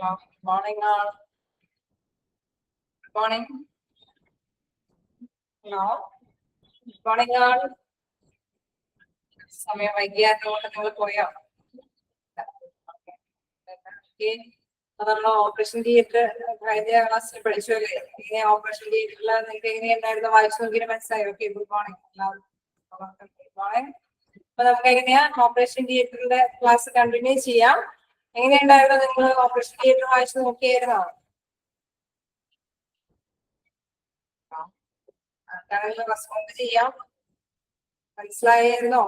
Morning all. Good morning. Hello. Good morning all. സമയം വൈകിയായതുകൊണ്ട് നിങ്ങൾ പോയോ? നമ്മൾ ഓപ്പറേഷൻ തിയേറ്റർ കഴിഞ്ഞ ക്ലാസ്സിൽ പഠിച്ചു അല്ലേ? ഇങ്ങനെ ഓപ്പറേഷൻ തിയേറ്ററിൽ നിങ്ങൾക്ക് എങ്ങനെയുണ്ടായിരുന്നു വായിച്ചു നോക്കിയിട്ട് മനസ്സിലായി. ഓക്കെ, ഗുഡ് മോർണിംഗ് എല്ലാവർക്കും. Good morning. അപ്പൊ നമുക്ക് എങ്ങനെയാ ഓപ്പറേഷൻ തിയേറ്ററിന്റെ ക്ലാസ് കണ്ടിന്യൂ ചെയ്യാം. എങ്ങനെയുണ്ടായിരുന്നു? നിങ്ങൾ ഓപ്പറേഷൻ തിയേറ്റർ വായിച്ചു നോക്കിയായിരുന്നോ? ആർക്കാണെങ്കിലും റെസ്പോണ്ട് ചെയ്യാം. മനസ്സിലായിരുന്നോ?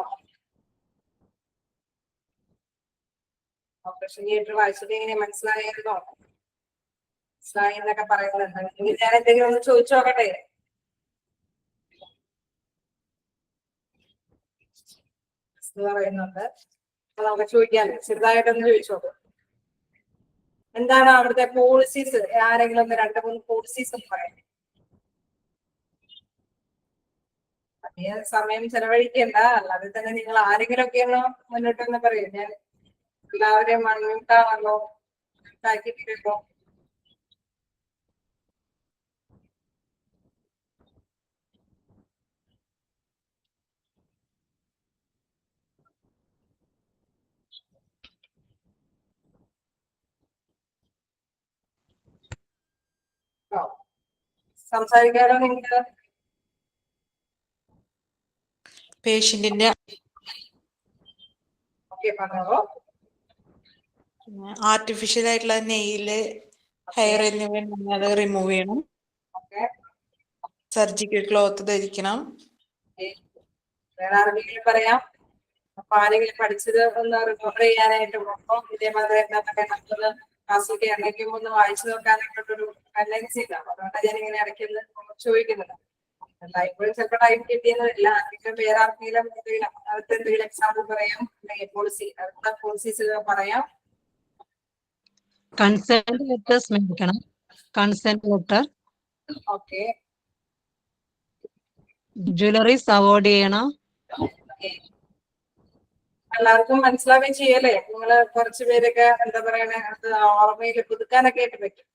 ഓപ്പറേഷൻ തിയേറ്റർ വായിച്ചിട്ട് എങ്ങനെ മനസ്സിലായിരുന്നോ? മനസ്സിലായി എന്നൊക്കെ പറയുന്നുണ്ട്. ഇനി ഞാൻ എന്തെങ്കിലും ഒന്ന് ചോദിച്ചു നോക്കട്ടെ. പറയുന്നുണ്ട്. അപ്പൊ നമുക്ക് ചോദിക്കാം, ചെറുതായിട്ടൊന്ന് ചോദിച്ചു നോക്കാം. എന്താണ് അവിടുത്തെ പോളിസീസ്? ആരെങ്കിലും ഒന്ന് 2-3 പോളിസീസ് ഒന്ന് പറയാം. അധികം സമയം ചെലവഴിക്കേണ്ട, അല്ലാതെ തന്നെ നിങ്ങൾ ആരെങ്കിലും ഒക്കെ ഒന്ന് മുന്നോട്ടൊന്ന് പറയും. ഞാൻ എല്ലാവരെയും മണ്ണൂട്ടാണല്ലോ ഉണ്ടാക്കിയിട്ടില്ലല്ലോ. സംസാരിക്കാലോ നിങ്ങൾക്ക്? പേഷ്യന്റിന്റെ ആർട്ടിഫിഷ്യൽ ആയിട്ടുള്ള നെയില്, ഹെയർ എന്നിവ റിമൂവ് ചെയ്യണം. സർജിക്കൽ ക്ലോത്ത് ധരിക്കണം. വേറെ ആരെങ്കിലും പറയാം? അപ്പൊ ആരെങ്കിലും പഠിച്ചത് ഒന്ന് റിമൂവ് ചെയ്യാനായിട്ട് പോകും. ഇതേമാതിരി എന്താ നമുക്കൊന്ന് ക്ലാസ്സിലേക്ക് ഇറങ്ങിക്കുമ്പോൾ ഒന്ന് വായിച്ചു നോക്കാനായിട്ടൊരു ടെൻഡൻസി ഉണ്ടാവും. അതുകൊണ്ടാണ് ഞാൻ ഇങ്ങനെ ഇടയ്ക്കൊന്ന് ചോദിക്കുന്നത്. ഇപ്പോഴും ചിലപ്പോൾ ടൈം കിട്ടിയെന്നില്ല. ആർക്കെങ്കിലും വേറെ ആർക്കെങ്കിലും എന്തെങ്കിലും എക്സാമ്പിൾ പറയാം, അല്ലെങ്കിൽ പോളിസി അടുത്ത പോളിസീസ് പറയാം. കൺസെന്റ് ലെറ്റേഴ്സ് മേടിക്കണം. Consent letter. Okay. Jewelleries avoid ചെയ്യണം. എല്ലാവർക്കും മനസ്സിലാവുകയും ചെയ്യല്ലേ? നിങ്ങള് കുറച്ചു പേരൊക്കെ എന്താ പറയണേ, അത് ഓർമ്മയിൽ പുതുക്കാനൊക്കെ ആയിട്ട് പറ്റും.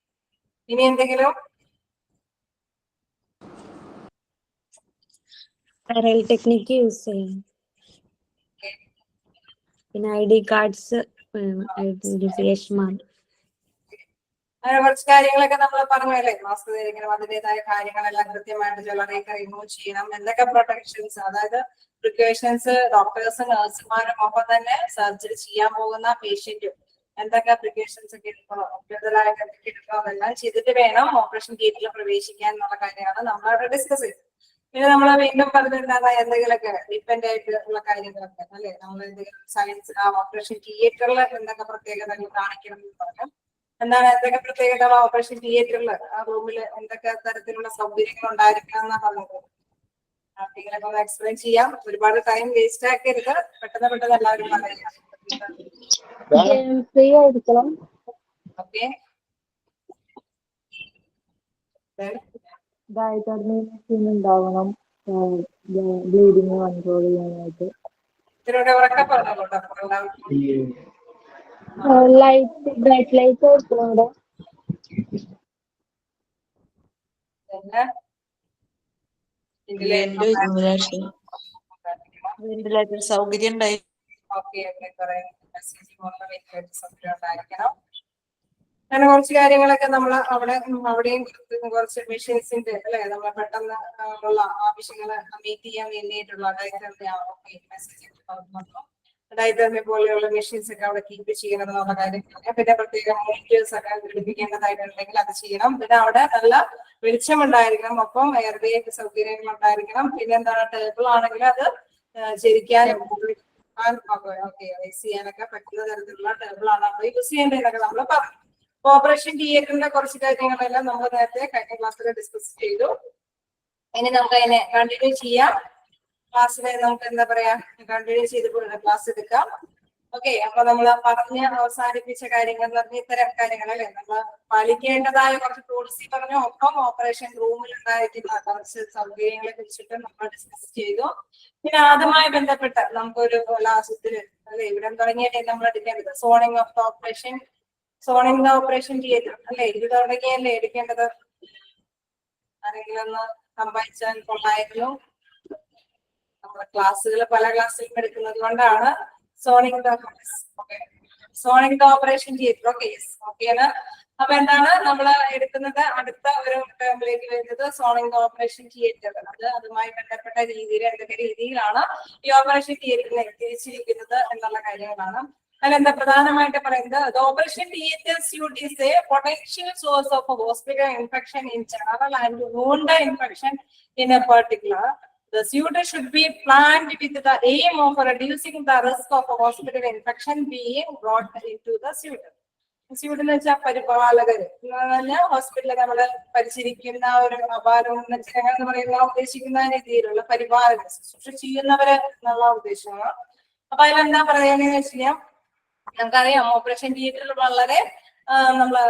ഇനി എന്തെങ്കിലും? പാരൽ ടെക്നിക്ക് യൂസ് ചെയ്യും. പിന്നെ ID കാർഡ്സ്, ഐഡന്റിഫിക്കേഷൻ മാർക്ക്, അങ്ങനെ കുറച്ച് കാര്യങ്ങളൊക്കെ നമ്മൾ പറഞ്ഞല്ലേ. മാസ്ക് ധരിക്കണം, അതിൻ്റെതായ കാര്യങ്ങളെല്ലാം കൃത്യമായിട്ട് ജ്വല്ലറിയൊക്കെ റിമൂവ് ചെയ്യണം. എന്തൊക്കെ പ്രൊട്ടക്ഷൻസ്, അതായത് പ്രിക്കോഷൻസ് ഡോക്ടേഴ്സും നഴ്സുമാരും ഒപ്പം തന്നെ സർജറി ചെയ്യാൻ പോകുന്ന പേഷ്യന്റും എന്തൊക്കെ പ്രിക്കോഷൻസ് ഒക്കെ എടുക്കണോ, കൂടുതലായിട്ട് എന്തൊക്കെ എടുക്കണം, എല്ലാം ചെയ്തിട്ട് വേണം ഓപ്പറേഷൻ തിയേറ്ററിൽ പ്രവേശിക്കാൻ എന്നുള്ള കാര്യമാണ് നമ്മളവിടെ ഡിസ്കസ് ചെയ്തത്. പിന്നെ നമ്മൾ വീണ്ടും പറഞ്ഞിട്ടുണ്ടാകുന്ന എന്തെങ്കിലുമൊക്കെ ഡിപ്പെൻഡ് ആയിട്ടുള്ള കാര്യങ്ങളൊക്കെ അല്ലെ, നമ്മൾ എന്തെങ്കിലും സയൻസ് ഓപ്പറേഷൻ തിയേറ്ററിൽ എന്തൊക്കെ പ്രത്യേകതകൾ കാണിക്കണം എന്ന് പറഞ്ഞു. എന്താണ് എന്തൊക്കെ പ്രത്യേകത ഓപ്പറേഷൻ തിയേറ്ററിൽ ആ റൂമിൽ എന്തൊക്കെ തരത്തിലുള്ള സൗകര്യങ്ങൾ ഉണ്ടായിരിക്കണം എന്നാ പറഞ്ഞത്? ആർക്കെങ്കിലൊക്കെ ഒന്ന് എക്സ്പ്ലെയിൻ ചെയ്യാം. ഒരുപാട് ടൈം വേസ്റ്റ് ആക്കരുത്. പെട്ടെന്ന് എല്ലാവരും പറയാം. ഫ്രീ ആയിരിക്കണം. ഓക്കെ. ഉണ്ടാവണം, ബ്ലീഡിങ് കൺട്രോൾ ചെയ്യാനായിട്ട്. ഇതിലൂടെ ഉറക്കെ പറഞ്ഞോട്ടോ. ലൈറ്റ്, ബ്രൈറ്റ് ലൈറ്റ് കൊടുക്കുന്നുണ്ട്. വെന്റിലേറ്റർ സൗകര്യം ഉണ്ടായി. ഓക്കെ. അങ്ങനെ കുറച്ച് കാര്യങ്ങളൊക്കെ നമ്മൾ അവിടെയും കുറച്ച് മെഷീൻസിന്റെ അല്ലെ, നമ്മൾ പെട്ടെന്ന് ഉള്ള ആവശ്യങ്ങൾ മീറ്റ് ചെയ്യാൻ വേണ്ടിയിട്ടുള്ള ഡയഗ്രാമി പോലെയുള്ള മെഷീൻസ് ഒക്കെ അവിടെ കീപ്പ് ചെയ്യണം എന്നുള്ള കാര്യങ്ങളൊക്കെ. പിന്നെ പ്രത്യേകം മോണിറ്റേഴ്സ് ഒക്കെ ഘടിപ്പിക്കേണ്ടതായിട്ടുണ്ടെങ്കിൽ അത് ചെയ്യണം. പിന്നെ അവിടെ നല്ല വെളിച്ചമുണ്ടായിരിക്കണം, ഒപ്പം എയർവേ സൗകര്യങ്ങൾ ഉണ്ടായിരിക്കണം. പിന്നെ എന്താണ്, ടേബിൾ ആണെങ്കിൽ അത് ചരിക്കാനും ചെയ്യാനൊക്കെ പറ്റുന്ന തരത്തിലുള്ള ടേബിൾ ആണ് നമ്മൾ യൂസ് ചെയ്യേണ്ടതെന്നൊക്കെ നമ്മൾ പറഞ്ഞു. ഓപ്പറേഷൻ തിയേറ്ററിന്റെ കുറച്ച് കാര്യങ്ങളെല്ലാം നമ്മൾ നേരത്തെ കഴിഞ്ഞ ക്ലാസ്സിൽ ഡിസ്കസ് ചെയ്തു. ഇനി നമുക്ക് അതിനെ കണ്ടിന്യൂ ചെയ്യാം. ക്ലാസ്സിലെ നമുക്ക് എന്താ പറയാ, കണ്ടിന്യൂ ചെയ്ത് ക്ലാസ് എടുക്കാം. ഓക്കെ. അപ്പൊ നമ്മൾ പറഞ്ഞ് അവസാനിപ്പിച്ച കാര്യങ്ങൾ എന്ന് പറഞ്ഞ ഇത്തരം കാര്യങ്ങളല്ലേ, നമ്മൾ പാലിക്കേണ്ടതായ കുറച്ച് പോളിസി പറഞ്ഞു. ഒപ്പം ഓപ്പറേഷൻ റൂമിൽ ഉണ്ടായിരിക്കുന്ന കുറച്ച് സൗകര്യങ്ങളെ കുറിച്ചിട്ട് നമ്മൾ ഡിസ്കസ് ചെയ്തു. പിന്നെ അതുമായി ബന്ധപ്പെട്ട് നമുക്കൊരു ലാസ്റ്റത്തില് അല്ലെ, ഇവിടെ തുടങ്ങിയിട്ട് നമ്മൾ എടുക്കേണ്ടത് zoning of the operation zoning the operation theatre അല്ലെ, ഇത് തുടങ്ങിയല്ലേ എടുക്കേണ്ടത്? ആരെങ്കിലും ഒന്ന് സമ്പാദിച്ചാൽ കൊള്ളായിരുന്നു. നമ്മുടെ ക്ലാസ്സുകൾ പല ക്ലാസ്സുകളും എടുക്കുന്നത് കൊണ്ടാണ് zoning the zoning the operation theatre. Okay. അപ്പൊ എന്താണ് നമ്മൾ എടുക്കുന്നത്? അടുത്ത ഒരു ടേമിലേക്ക് വരുന്നത് സോണിംഗ് ദ ഓപ്പറേഷൻ തിയേറ്റർ. അതുമായി ബന്ധപ്പെട്ട രീതിയിൽ എന്തൊക്കെ രീതിയിലാണ് ഈ ഓപ്പറേഷൻ തിയേറ്ററിനെ തിരിച്ചിരിക്കുന്നത് എന്നുള്ള കാര്യങ്ങളാണ്. അതിലെന്താ പ്രധാനമായിട്ട് പറയുന്നത്? Operation theatre suite is a potential source of hospital infection in general and wound infection in a particular. The suit should be planned with the aim of reducing the risk of a hospital infection being brought into the suit. Suite എന്ന് വെച്ചാൽ പരിപാലകര്, ഹോസ്പിറ്റലിൽ നമ്മള് പരിചരിക്കുന്ന ഒരു അപാരം എന്ന് പറയുന്ന ഉദ്ദേശിക്കുന്ന രീതിയിലുള്ള പരിപാലകർ, ശുശ്രൂഷ ചെയ്യുന്നവര് എന്നുള്ള ഉദ്ദേശമാണ്. അപ്പൊ അതിലെന്താ പറയുകയെന്ന് വെച്ച് കഴിഞ്ഞാൽ, നമുക്കറിയാം ഓപ്പറേഷൻ തിയേറ്ററിൽ വളരെ നമ്മള്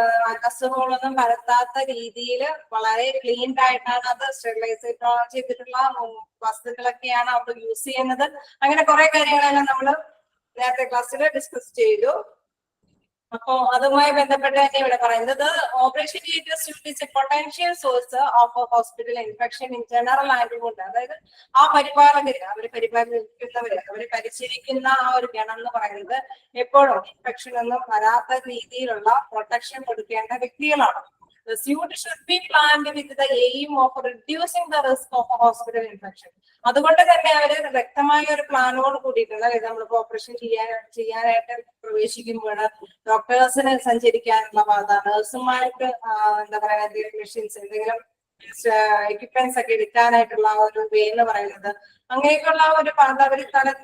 അസുഖങ്ങളൊന്നും പരത്താത്ത രീതിയിൽ വളരെ ക്ലീൻ ആയിട്ടാണ് അത് സ്റ്റെറിലൈസ് ചെയ്തിട്ടുള്ള വസ്തുക്കളൊക്കെയാണ് അവിടെ യൂസ് ചെയ്യുന്നത്. അങ്ങനെ കുറെ കാര്യങ്ങളെല്ലാം നമ്മൾ നേരത്തെ ക്ലാസ്സിൽ ഡിസ്കസ് ചെയ്തു. അപ്പോ അതുമായി ബന്ധപ്പെട്ട് തന്നെ ഇവിടെ പറയുന്നത് operation theatre suite is a potential source of hospital infection in general and wound. അതായത് ആ പരിപാലകര്, അവര് പരിപാലിക്കുന്നവര്, അവര് പരിശീലിക്കുന്ന ആ ഒരു ഗണം എന്ന് പറയുന്നത് എപ്പോഴും ഇൻഫെക്ഷൻ ഒന്നും വരാത്ത രീതിയിലുള്ള പ്രൊട്ടക്ഷൻ കൊടുക്കേണ്ട വ്യക്തികളാണ്. The suit should be planned with the aim of reducing the risk of hospital infection. അതുകൊണ്ട് തന്നെ അവര് വ്യക്തമായ ഒരു പ്ലാനോട് കൂടിയിട്ടുള്ള, നമ്മളിപ്പോ ഓപ്പറേഷൻ ചെയ്യാനായിട്ട് പ്രവേശിക്കുമ്പോൾ ഡോക്ടേഴ്സിന് സഞ്ചരിക്കാനുള്ള പാത, നഴ്സുമാർക്ക് എന്താ പറയാ എന്തെങ്കിലും മെഷീൻസ്, എന്തെങ്കിലും എക്യുപ്മെന്റ്സ് ഒക്കെ എടുക്കാനായിട്ടുള്ള ഒരു വേ എന്ന് പറയുന്നത്, അങ്ങനെയൊക്കെയുള്ള ഒരു പാത അവർ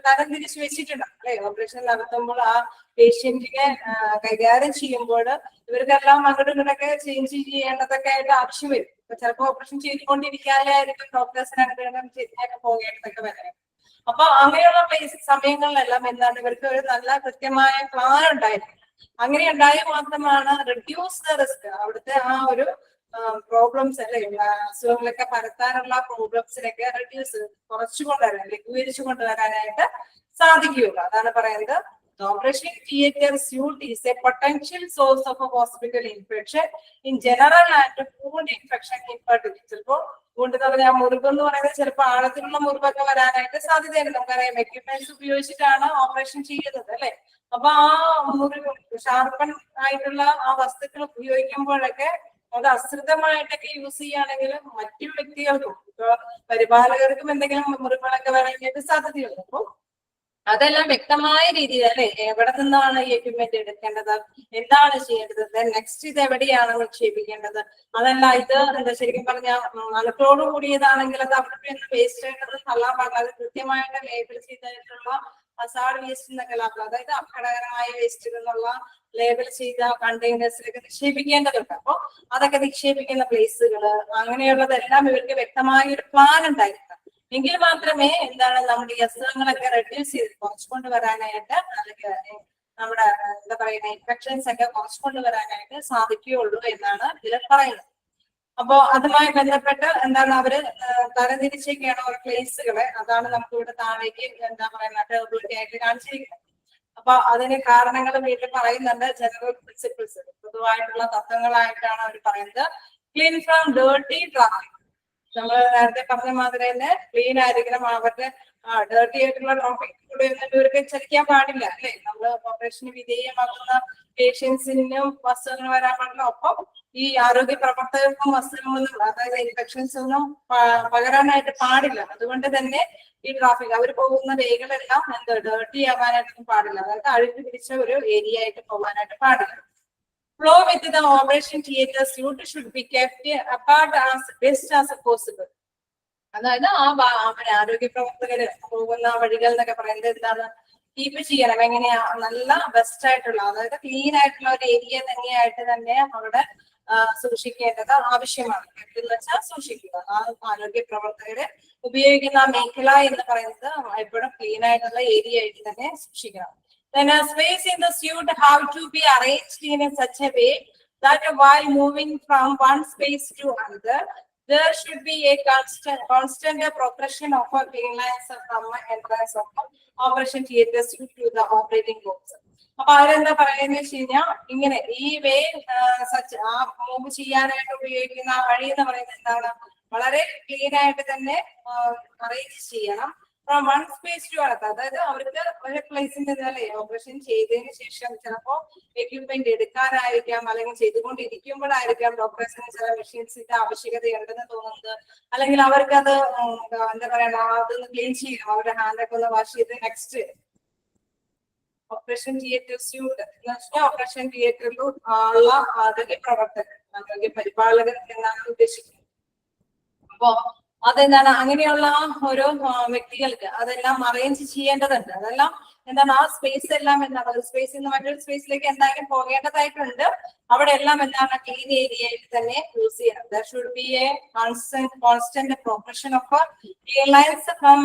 തരം തിരിച്ചു വെച്ചിട്ടുണ്ട് അല്ലെ. ഓപ്പറേഷൻ നടത്തുമ്പോൾ ആ പേഷ്യന്റിനെ കൈകാര്യം ചെയ്യുമ്പോൾ ഇവർക്കെല്ലാം അങ്ങോട്ടും ഇങ്ങോട്ടൊക്കെ ചേഞ്ച് ചെയ്യേണ്ടതൊക്കെ ആയിട്ട് ആവശ്യം വരും. ചിലപ്പോ ഓപ്പറേഷൻ ചെയ്തുകൊണ്ടിരിക്കാനായിരിക്കും ഡോക്ടേഴ്സിന് അങ്ങോട്ട് പോകേണ്ടതൊക്കെ വരാൻ. അപ്പൊ അങ്ങനെയുള്ള സമയങ്ങളിലെല്ലാം എന്താണ് ഇവർക്ക് ഒരു നല്ല കൃത്യമായ പ്ലാൻ ഉണ്ടായിരിക്കും. അങ്ങനെ ഉണ്ടായാൽ മാത്രമാണ് റിഡ്യൂസ് ദ റിസ്ക്, അവിടുത്തെ ആ ഒരു പ്രോബ്ലംസ് അല്ലെ, അസുഖങ്ങളൊക്കെ പരത്താനുള്ള പ്രോബ്ലംസിനൊക്കെ കുറച്ചു കൊണ്ടുവരാൻ, ലഘൂകരിച്ചു കൊണ്ടുവരാനായിട്ട് സാധിക്കുകയുള്ളൂ. അതാണ് പറയുന്നത് operation theatre suite is a potential source of hospital infection in general and wound infection in particular. ചിലപ്പോ wound എന്ന് പറഞ്ഞാൽ മുറിവ് എന്ന് പറയുന്നത് ചിലപ്പോൾ ആഴത്തിലുള്ള മുറിവൊക്കെ വരാനായിട്ട് സാധ്യതയുണ്ട്. നമുക്കറിയാം എക്യുപ്മെന്റ്സ് ഉപയോഗിച്ചിട്ടാണ് ഓപ്പറേഷൻ ചെയ്യുന്നത് അല്ലെ. അപ്പൊ ആ മുറിവ് ഷാർപ്പൺ ആയിട്ടുള്ള ആ വസ്തുക്കൾ ഉപയോഗിക്കുമ്പോഴൊക്കെ അത് അശ്രിതമായിട്ടൊക്കെ യൂസ് ചെയ്യുകയാണെങ്കിൽ മറ്റു വ്യക്തികൾക്കും പരിപാലകർക്കും എന്തെങ്കിലും മുറിവുകളൊക്കെ വരാനായിട്ട് സാധ്യതയുണ്ട്. അപ്പൊ അതെല്ലാം വ്യക്തമായ രീതിയിൽ അല്ലെ, എവിടെ നിന്നാണ് ഈ എക്യുപ്മെന്റ് എടുക്കേണ്ടത്, എന്താണ് ചെയ്യേണ്ടത്, നെക്സ്റ്റ് ഇത് എവിടെയാണ് നിക്ഷേപിക്കേണ്ടത്, അതല്ല ഇത് എന്താ ശരിക്കും പറഞ്ഞാൽ അണുക്കളോട് കൂടിയതാണെങ്കിൽ അത് അവിടെ നിന്ന് വേസ്റ്റ് ആയിട്ടത് തള്ളാൻ പാടില്ല. അത് കൃത്യമായിട്ട് ലേബിൾ ചെയ്തിട്ടുള്ള ഹസാർഡ് വേസ്റ്റ് എന്നൊക്കെ ലാഭം, അതായത് അപകടകരമായ വേസ്റ്റുകൾ എന്നുള്ള ലേബൽ ചെയ്ത കണ്ടെയ്നേഴ്സിലൊക്കെ നിക്ഷേപിക്കേണ്ടതുണ്ട്. അപ്പൊ അതൊക്കെ നിക്ഷേപിക്കുന്ന പ്ലേസുകള് അങ്ങനെയുള്ളതെല്ലാം ഇവർക്ക് വ്യക്തമായ ഒരു പ്ലാൻ ഉണ്ടായിരിക്കണം. എങ്കിൽ മാത്രമേ എന്താണ് നമ്മുടെ ഈ അസുഖങ്ങളൊക്കെ റെഡ്യൂസ് ചെയ്ത് കുറച്ചുകൊണ്ട് വരാനായിട്ട്, അല്ലെങ്കിൽ നമ്മുടെ എന്താ പറയുന്ന ഇൻഫെക്ഷൻസ് ഒക്കെ കുറച്ചുകൊണ്ട് വരാനായിട്ട് സാധിക്കുകയുള്ളൂ എന്നാണ് ഇതിൽ പറയുന്നത്. അപ്പോ അതുമായി ബന്ധപ്പെട്ട് എന്താണ് അവര് തരംതിരിച്ചൊക്കെയാണ് ഓരോ പ്ലേസുകളെ, അതാണ് നമുക്ക് ഇവിടെ താഴേക്ക് എന്താ പറയുന്ന ടേബിളൊക്കെ ആയിട്ട് കാണിച്ചിരിക്കുന്നത്. അപ്പൊ അതിന് കാരണങ്ങൾ വീട്ടിൽ പറയുന്നുണ്ട്. ജനറൽ പ്രിൻസിപ്പിൾസ്, പൊതുവായിട്ടുള്ള തത്വങ്ങളായിട്ടാണ് അവർ പറയുന്നത്. ക്ലീൻ ഫ്രം ഡേർട്ടി ട്രാഫിക്, നമ്മൾ നേരത്തെ പറഞ്ഞ മാതിരി തന്നെ ക്ലീൻ ആയിരിക്കണം. അവരുടെ ഡേർട്ടി ആയിട്ടുള്ള ട്രാഫിക് കൂടെ ഒന്നും ഇവർക്ക് ചലിക്കാൻ പാടില്ല അല്ലെ. നമ്മൾ ഓപ്പറേഷന് വിധേയമാക്കുന്ന പേഷ്യൻസിനും അസുഖങ്ങൾ വരാൻ പാടില്ല. ഒപ്പം ഈ ആരോഗ്യ പ്രവർത്തകർക്കും അസുഖങ്ങളൊന്നും, അതായത് ഇൻഫെക്ഷൻസ് ഒന്നും പകരാനായിട്ട് പാടില്ല. അതുകൊണ്ട് തന്നെ ഈ ട്രാഫിക് അവർ പോകുന്ന വേകളെല്ലാം എന്താ ഡേർട്ടി ആവാനായിട്ടൊന്നും പാടില്ല, അതായത് അഴുക്ക് പിടിച്ച ഒരു ഏരിയ ആയിട്ട് പോകാനായിട്ട് പാടില്ല. Flow with the operation theater suit should be kept apart as best as possible. അതായത് ആരോഗ്യ പ്രവർത്തകര് പോകുന്ന വഴികൾ എന്നൊക്കെ പറയുന്നത് എന്താണ്, കീപ്പ് ചെയ്യണം. എങ്ങനെയാ നല്ല ബെസ്റ്റ് ആയിട്ടുള്ള, അതായത് ക്ലീൻ ആയിട്ടുള്ള ഒരു ഏരിയ തന്നെയായിട്ട് തന്നെ അവിടെ സൂക്ഷിക്കേണ്ടത് ആവശ്യമാണ്. എന്ന് വെച്ചാൽ സൂക്ഷിക്കുക. ആ ആരോഗ്യ പ്രവർത്തകര് ഉപയോഗിക്കുന്ന മേഖല എന്ന് പറയുന്നത് എപ്പോഴും ക്ലീൻ ആയിട്ടുള്ള ഏരിയ ആയിട്ട് തന്നെ സൂക്ഷിക്കണം. Then a space in the suit have to be arranged in such a way that while moving from one space to another, there should be a constant progression of a cleanliness from entrance of operation theater suit to the operating rooms. അപ്പൊ അവരെന്താ പറയുന്നത് വെച്ച് കഴിഞ്ഞാൽ ഇങ്ങനെ ഈ വേ ആ move ചെയ്യാനായിട്ട് ഉപയോഗിക്കുന്ന ആ വഴി എന്ന് പറയുന്നത് എന്താണ്, വളരെ ക്ലീൻ ആയിട്ട് തന്നെ അറേഞ്ച് ചെയ്യണം. From one space to another. അതായത് അവർക്ക് ഒരു പ്ലേസിൽ നിന്നല്ലേ ഓപ്പറേഷൻ ചെയ്തതിന് ശേഷം ചിലപ്പോ എക്യുപ്മെന്റ് എടുക്കാനായിരിക്കാം, അല്ലെങ്കിൽ ചെയ്തുകൊണ്ടിരിക്കുമ്പോഴായിരിക്കാം ഡോക്ടേഴ്സിന് ചില മെഷീൻസിന്റെ ആവശ്യകതയുണ്ടെന്ന് തോന്നുന്നത്, അല്ലെങ്കിൽ അവർക്ക് അത് എന്താ പറയാ അതൊന്ന് ക്ലീൻ ചെയ്യണം, അവരുടെ ഹാൻഡൊക്കെ ഒന്ന് വാഷ് ചെയ്ത് നെക്സ്റ്റ് ഓപ്പറേഷൻ തിയേറ്റർ സ്യൂട്ട് എന്ന് വെച്ചാൽ ഓപ്പറേഷൻ തിയേറ്ററിൽ ഉള്ള ആരോഗ്യ പ്രവർത്തകർ, ആരോഗ്യ പരിപാലകർ എന്നാണ് ഉദ്ദേശിക്കുന്നത്. അപ്പോ അതെന്താണ്, അങ്ങനെയുള്ള ഓരോ വ്യക്തികൾക്ക് അതെല്ലാം അറേഞ്ച് ചെയ്യേണ്ടതുണ്ട്. അതെല്ലാം എന്താണ്, ആ സ്പേസ് എല്ലാം എന്താണ്, ഒരു സ്പേസിൽ നിന്ന് മറ്റൊരു സ്പേസിലേക്ക് എന്തായാലും പോകേണ്ടതായിട്ടുണ്ട്. അവിടെ എല്ലാം എന്താണ് ക്ലീൻ ഏരിയയിൽ തന്നെ യൂസ് ചെയ്യണം. There should be a constant progression of clear lines from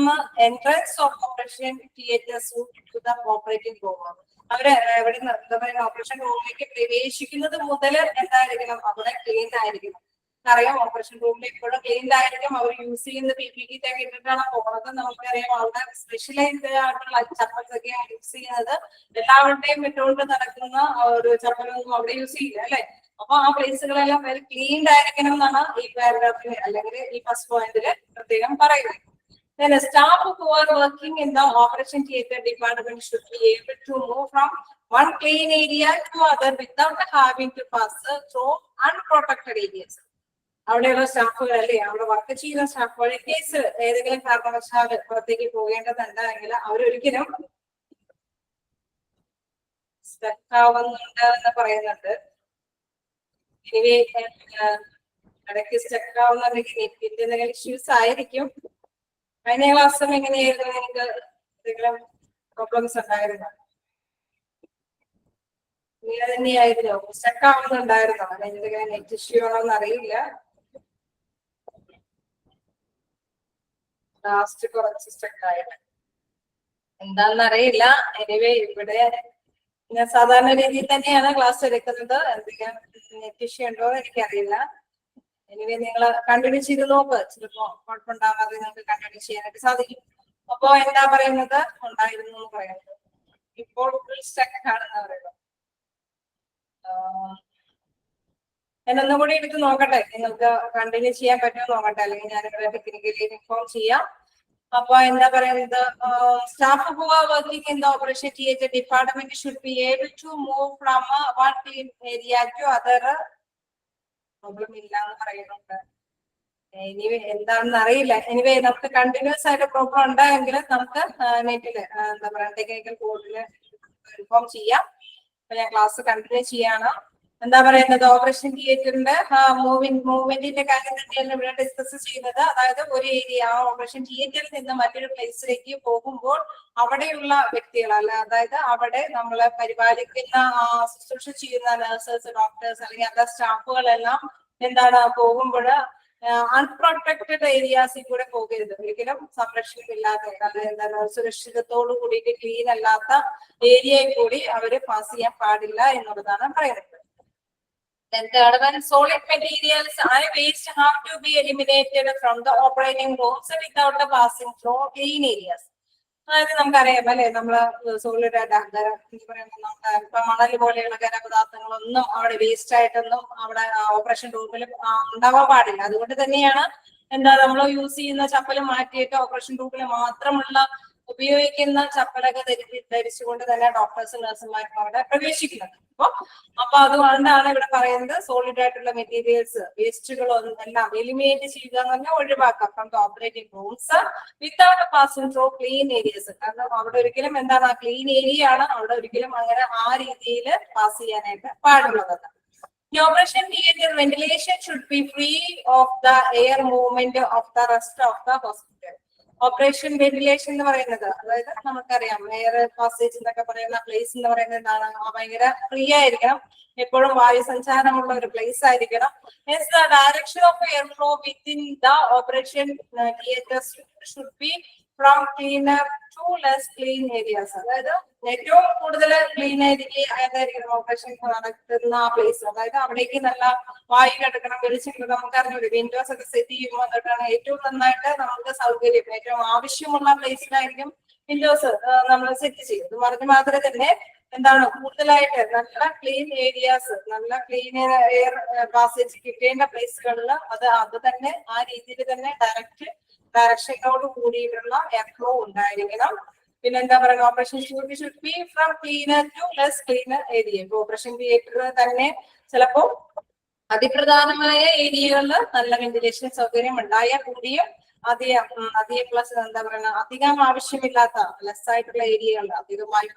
entrance of operation theatre to the operating room. അവര് എവിടെ എന്താ പറയുക ഓപ്പറേഷൻ റൂമിലേക്ക് പ്രവേശിക്കുന്നത് മുതൽ എന്തായിരിക്കണം, അവിടെ ക്ലീൻ ആയിരിക്കണം. അറിയാം ഓപ്പറേഷൻ റൂമിൽ ഇപ്പോഴും ക്ലീൻ ആയിരിക്കും. അവർ യൂസ് ചെയ്യുന്ന PPE കിറ്റ് ഒക്കെ ഇട്ടിട്ടാണ് പോകുന്നത്. നമുക്കറിയാം അവിടെ സ്പെഷ്യലൈസ്ഡ് ആയിട്ടുള്ള ചപ്പൽസ് ഒക്കെയാണ് യൂസ് ചെയ്യുന്നത്. എല്ലാവരുടെയും ഇട്ടുകൊണ്ട് നടക്കുന്ന ഒരു ചപ്പലൊന്നും അവിടെ യൂസ് ചെയ്യില്ല അല്ലെ. അപ്പൊ ആ പ്ലേസുകളെല്ലാം വെരി ക്ലീൻഡ് ആയിരിക്കണം എന്നാണ് ഈ പാരഗ്രാഫിൽ അല്ലെങ്കിൽ ഈ ഫസ്റ്റ് പോയിന്റില് പ്രത്യേകം പറയുന്നത്. Then a staff who are working in the operation theatre department should be able to move from one clean area to other without having to pass through unprotected areas. അവിടെയുള്ള സ്റ്റാഫുകൾ അല്ലേ, അവിടെ വർക്ക് ചെയ്യുന്ന സ്റ്റാഫുകൾ case ഏതെങ്കിലും കാരണവശാൽ പുറത്തേക്ക് പോകേണ്ടതുണ്ടെങ്കിൽ അവരൊരിക്കലും സ്റ്റക്ക് ആവുന്നുണ്ട് എന്ന് പറയുന്നുണ്ട്. ഇനി ഇടയ്ക്ക് സ്റ്റക്ക് ആവുന്നുണ്ടെങ്കിൽ നെറ്റിന്റെ എന്തെങ്കിലും ഇഷ്യൂസ് ആയിരിക്കും. കഴിഞ്ഞ ക്ലാസ്സും എങ്ങനെയായിരുന്നു, നിങ്ങൾക്ക് എന്തെങ്കിലും പ്രോബ്ലംസ് ഉണ്ടായിരുന്നോ? ഇങ്ങനെ തന്നെയായിരുന്നോ, സ്റ്റക്ക് ആവുന്നുണ്ടായിരുന്നോ? എന്തെങ്കിലും നെറ്റ് ഇഷ്യൂ ആണോന്ന് അറിയില്ല. ലാസ്റ്റ് കുറച്ച് സ്റ്റക്ക് ആയിട്ട് എന്താണെന്ന് അറിയില്ല. എനിവേ ഇവിടെ ഞാൻ സാധാരണ രീതിയിൽ തന്നെയാണ് ക്ലാസ് എടുക്കുന്നത്. എന്തെങ്കിലും നെറ്റ് ഇഷ്യൂ ഉണ്ടോ എനിക്കറിയില്ല. എനിവേ നിങ്ങൾ കണ്ടിന്യൂ ചെയ്ത് നോക്ക്, ചിലപ്പോ കുഴപ്പമുണ്ടാകാതെ നിങ്ങൾക്ക് കണ്ടിന്യൂ ചെയ്യാനായിട്ട് സാധിക്കും. അപ്പോ എന്താ പറയുന്നത്, ഉണ്ടായിരുന്നു എന്ന് പറയുന്നത് ഇപ്പോൾ ഫുൾ സ്റ്റക്ക് ആണെന്ന് പറയുന്നത്. ഞാനൊന്നും കൂടി എടുത്ത് നോക്കട്ടെ, നിങ്ങൾക്ക് കണ്ടിന്യൂ ചെയ്യാൻ പറ്റുമോ നോക്കട്ടെ, അല്ലെങ്കിൽ ഞാനിവിടെ ടെക്നിക്കലി ഇൻഫോം ചെയ്യാം. അപ്പൊ എന്താ പറയുന്നത്, staff who are working in the operation theatre department should be able to move from one clean area to other. Problem ഇല്ല എന്ന് പറയുന്നുണ്ട്. ഇനി എന്താണെന്ന് അറിയില്ല. എനിവേ നമുക്ക് കണ്ടിന്യൂസ് ആയിട്ട് പ്രോബ്ലം ഉണ്ടായെങ്കിൽ നമുക്ക് നെറ്റില് എന്താ പറയാ ടെക്നിക്കൽ ബോർഡില് ഇൻഫോം ചെയ്യാം. അപ്പൊ ഞാൻ ക്ലാസ് കണ്ടിന്യൂ ചെയ്യാണ്. എന്താ പറയുന്നത്, ഓപ്പറേഷൻ തിയേറ്ററിന്റെ മൂവ്മെന്റിന്റെ കാര്യം തന്നെയാണ് ഇവിടെ ഡിസ്കസ് ചെയ്യുന്നത്. അതായത് ഒരു ഏരിയ ആ ഓപ്പറേഷൻ തിയേറ്ററിൽ നിന്ന് മറ്റൊരു പ്ലേസിലേക്ക് പോകുമ്പോൾ അവിടെയുള്ള വ്യക്തികൾ അല്ല, അതായത് അവിടെ നമ്മളെ പരിപാലിക്കുന്ന ശുശ്രൂഷ ചെയ്യുന്ന നഴ്സസ്, ഡോക്ടേഴ്സ് അല്ലെങ്കിൽ അതർ സ്റ്റാഫുകളെല്ലാം എന്താണ് പോകുമ്പോൾ അൺപ്രൊട്ടക്റ്റഡ് ഏരിയാസിൽ കൂടെ പോകരുത്. ഒരിക്കലും സംരക്ഷണം ഇല്ലാത്ത, എന്താണ് സുരക്ഷിതത്തോടു കൂടിയിട്ട് ക്ലീൻ അല്ലാത്ത ഏരിയയിൽ കൂടി അവര് പാസ് ചെയ്യാൻ പാടില്ല എന്നുള്ളതാണ് പറയുന്നത്. Then third one, solid materials and waste have to be eliminated from the operating rooms without the passing through clean areas. അതായത് നമുക്കറിയാം അല്ലെ, നമ്മള് സോളിഡ് ആയിട്ട് നമ്മുടെ ഇപ്പൊ മണൽ പോലെയുള്ള ഖരപദാർത്ഥങ്ങളൊന്നും അവിടെ വേസ്റ്റ് ആയിട്ടൊന്നും അവിടെ ഓപ്പറേഷൻ റൂമിൽ ഉണ്ടാവാൻ പാടില്ല. അതുകൊണ്ട് തന്നെയാണ് എന്താ നമ്മൾ യൂസ് ചെയ്യുന്ന ചപ്പല് മാറ്റിയിട്ട് ഓപ്പറേഷൻ റൂമിൽ മാത്രമുള്ള ഉപയോഗിക്കുന്ന ചപ്പലൊക്കെ ധരിച്ചുകൊണ്ട് തന്നെ ഡോക്ടേഴ്സും നഴ്സുമാരും അവിടെ പ്രവേശിക്കുന്നത്. അപ്പൊ അതുകൊണ്ടാണ് ഇവിടെ പറയുന്നത് സോളിഡ് ആയിട്ടുള്ള മെറ്റീരിയൽസ് വേസ്റ്റുകളൊന്നും എല്ലാം എലിമിനേറ്റ് ചെയ്യുക എന്ന് പറഞ്ഞാൽ ഒഴിവാക്കാം from the operating rooms without passing through clean areas. കാരണം അവിടെ ഒരിക്കലും എന്താണ് ക്ലീൻ ഏരിയ ആണ്, അവിടെ ഒരിക്കലും അങ്ങനെ ആ രീതിയിൽ പാസ് ചെയ്യാനായിട്ട് പാടുള്ളതല്ല. The operation theatre ventilation should be free of the air movement of the rest of the hospital. Operation ventilation എന്ന് പറയുന്നത് അതായത് നമുക്കറിയാം എയർ പാസേജ് എന്നൊക്കെ പറയുന്ന പ്ലേസ് എന്ന് പറയുന്നത് എന്താണ്, ഭയങ്കര ഫ്രീ ആയിരിക്കണം, എപ്പോഴും വായു സഞ്ചാരമുള്ള ഒരു പ്ലേസ് ആയിരിക്കണം. Hence the direction of air flow within the operation theatre should be from cleaner to less clean areas. അതായത് ഏറ്റവും കൂടുതൽ ക്ലീൻ ഏതായിരിക്കണം ഓപ്പറേഷൻ നടത്തുന്ന ആ പ്ലേസ്, അതായത് അവിടേക്ക് നല്ല വായു കിടക്കണം, വെളിച്ചം കിടക്കണം. നമുക്കറിഞ്ഞൂടെ വിൻഡോസ് ഒക്കെ സെറ്റ് ചെയ്യുമ്പോൾ എന്നിട്ടാണ് ഏറ്റവും നന്നായിട്ട് നമുക്ക് സൗകര്യം, ഏറ്റവും ആവശ്യമുള്ള പ്ലേസിലായിരിക്കും വിൻഡോസ് നമ്മൾ സെറ്റ് ചെയ്യും. അത് പറഞ്ഞ മാത്രമേ തന്നെ എന്താണ് കൂടുതലായിട്ട് നല്ല ക്ലീൻ ഏരിയാസ്, നല്ല ക്ലീൻ എയർ പാസേജ് കിട്ടേണ്ട പ്ലേസുകളിൽ അത് തന്നെ ആ രീതിയിൽ തന്നെ ഡയറക്ഷനോട് കൂടിയിട്ടുള്ള എയർ ഫ്ലോ ഉണ്ടായിരിക്കണം. പിന്നെ എന്താ പറയുക, operation should be from cleaner to less cleaner area. Operation theatre തന്നെ ചിലപ്പോൾ അതിപ്രധാനമായ ഏരിയകളിൽ നല്ല വെന്റിലേഷൻ സൗകര്യം ഉണ്ടായാൽ കൂടിയും അധികം പ്ലസ് എന്താ പറയുക, അധികം ആവശ്യമില്ലാത്ത ലെസ് ആയിട്ടുള്ള ഏരിയകളിൽ അധികമായി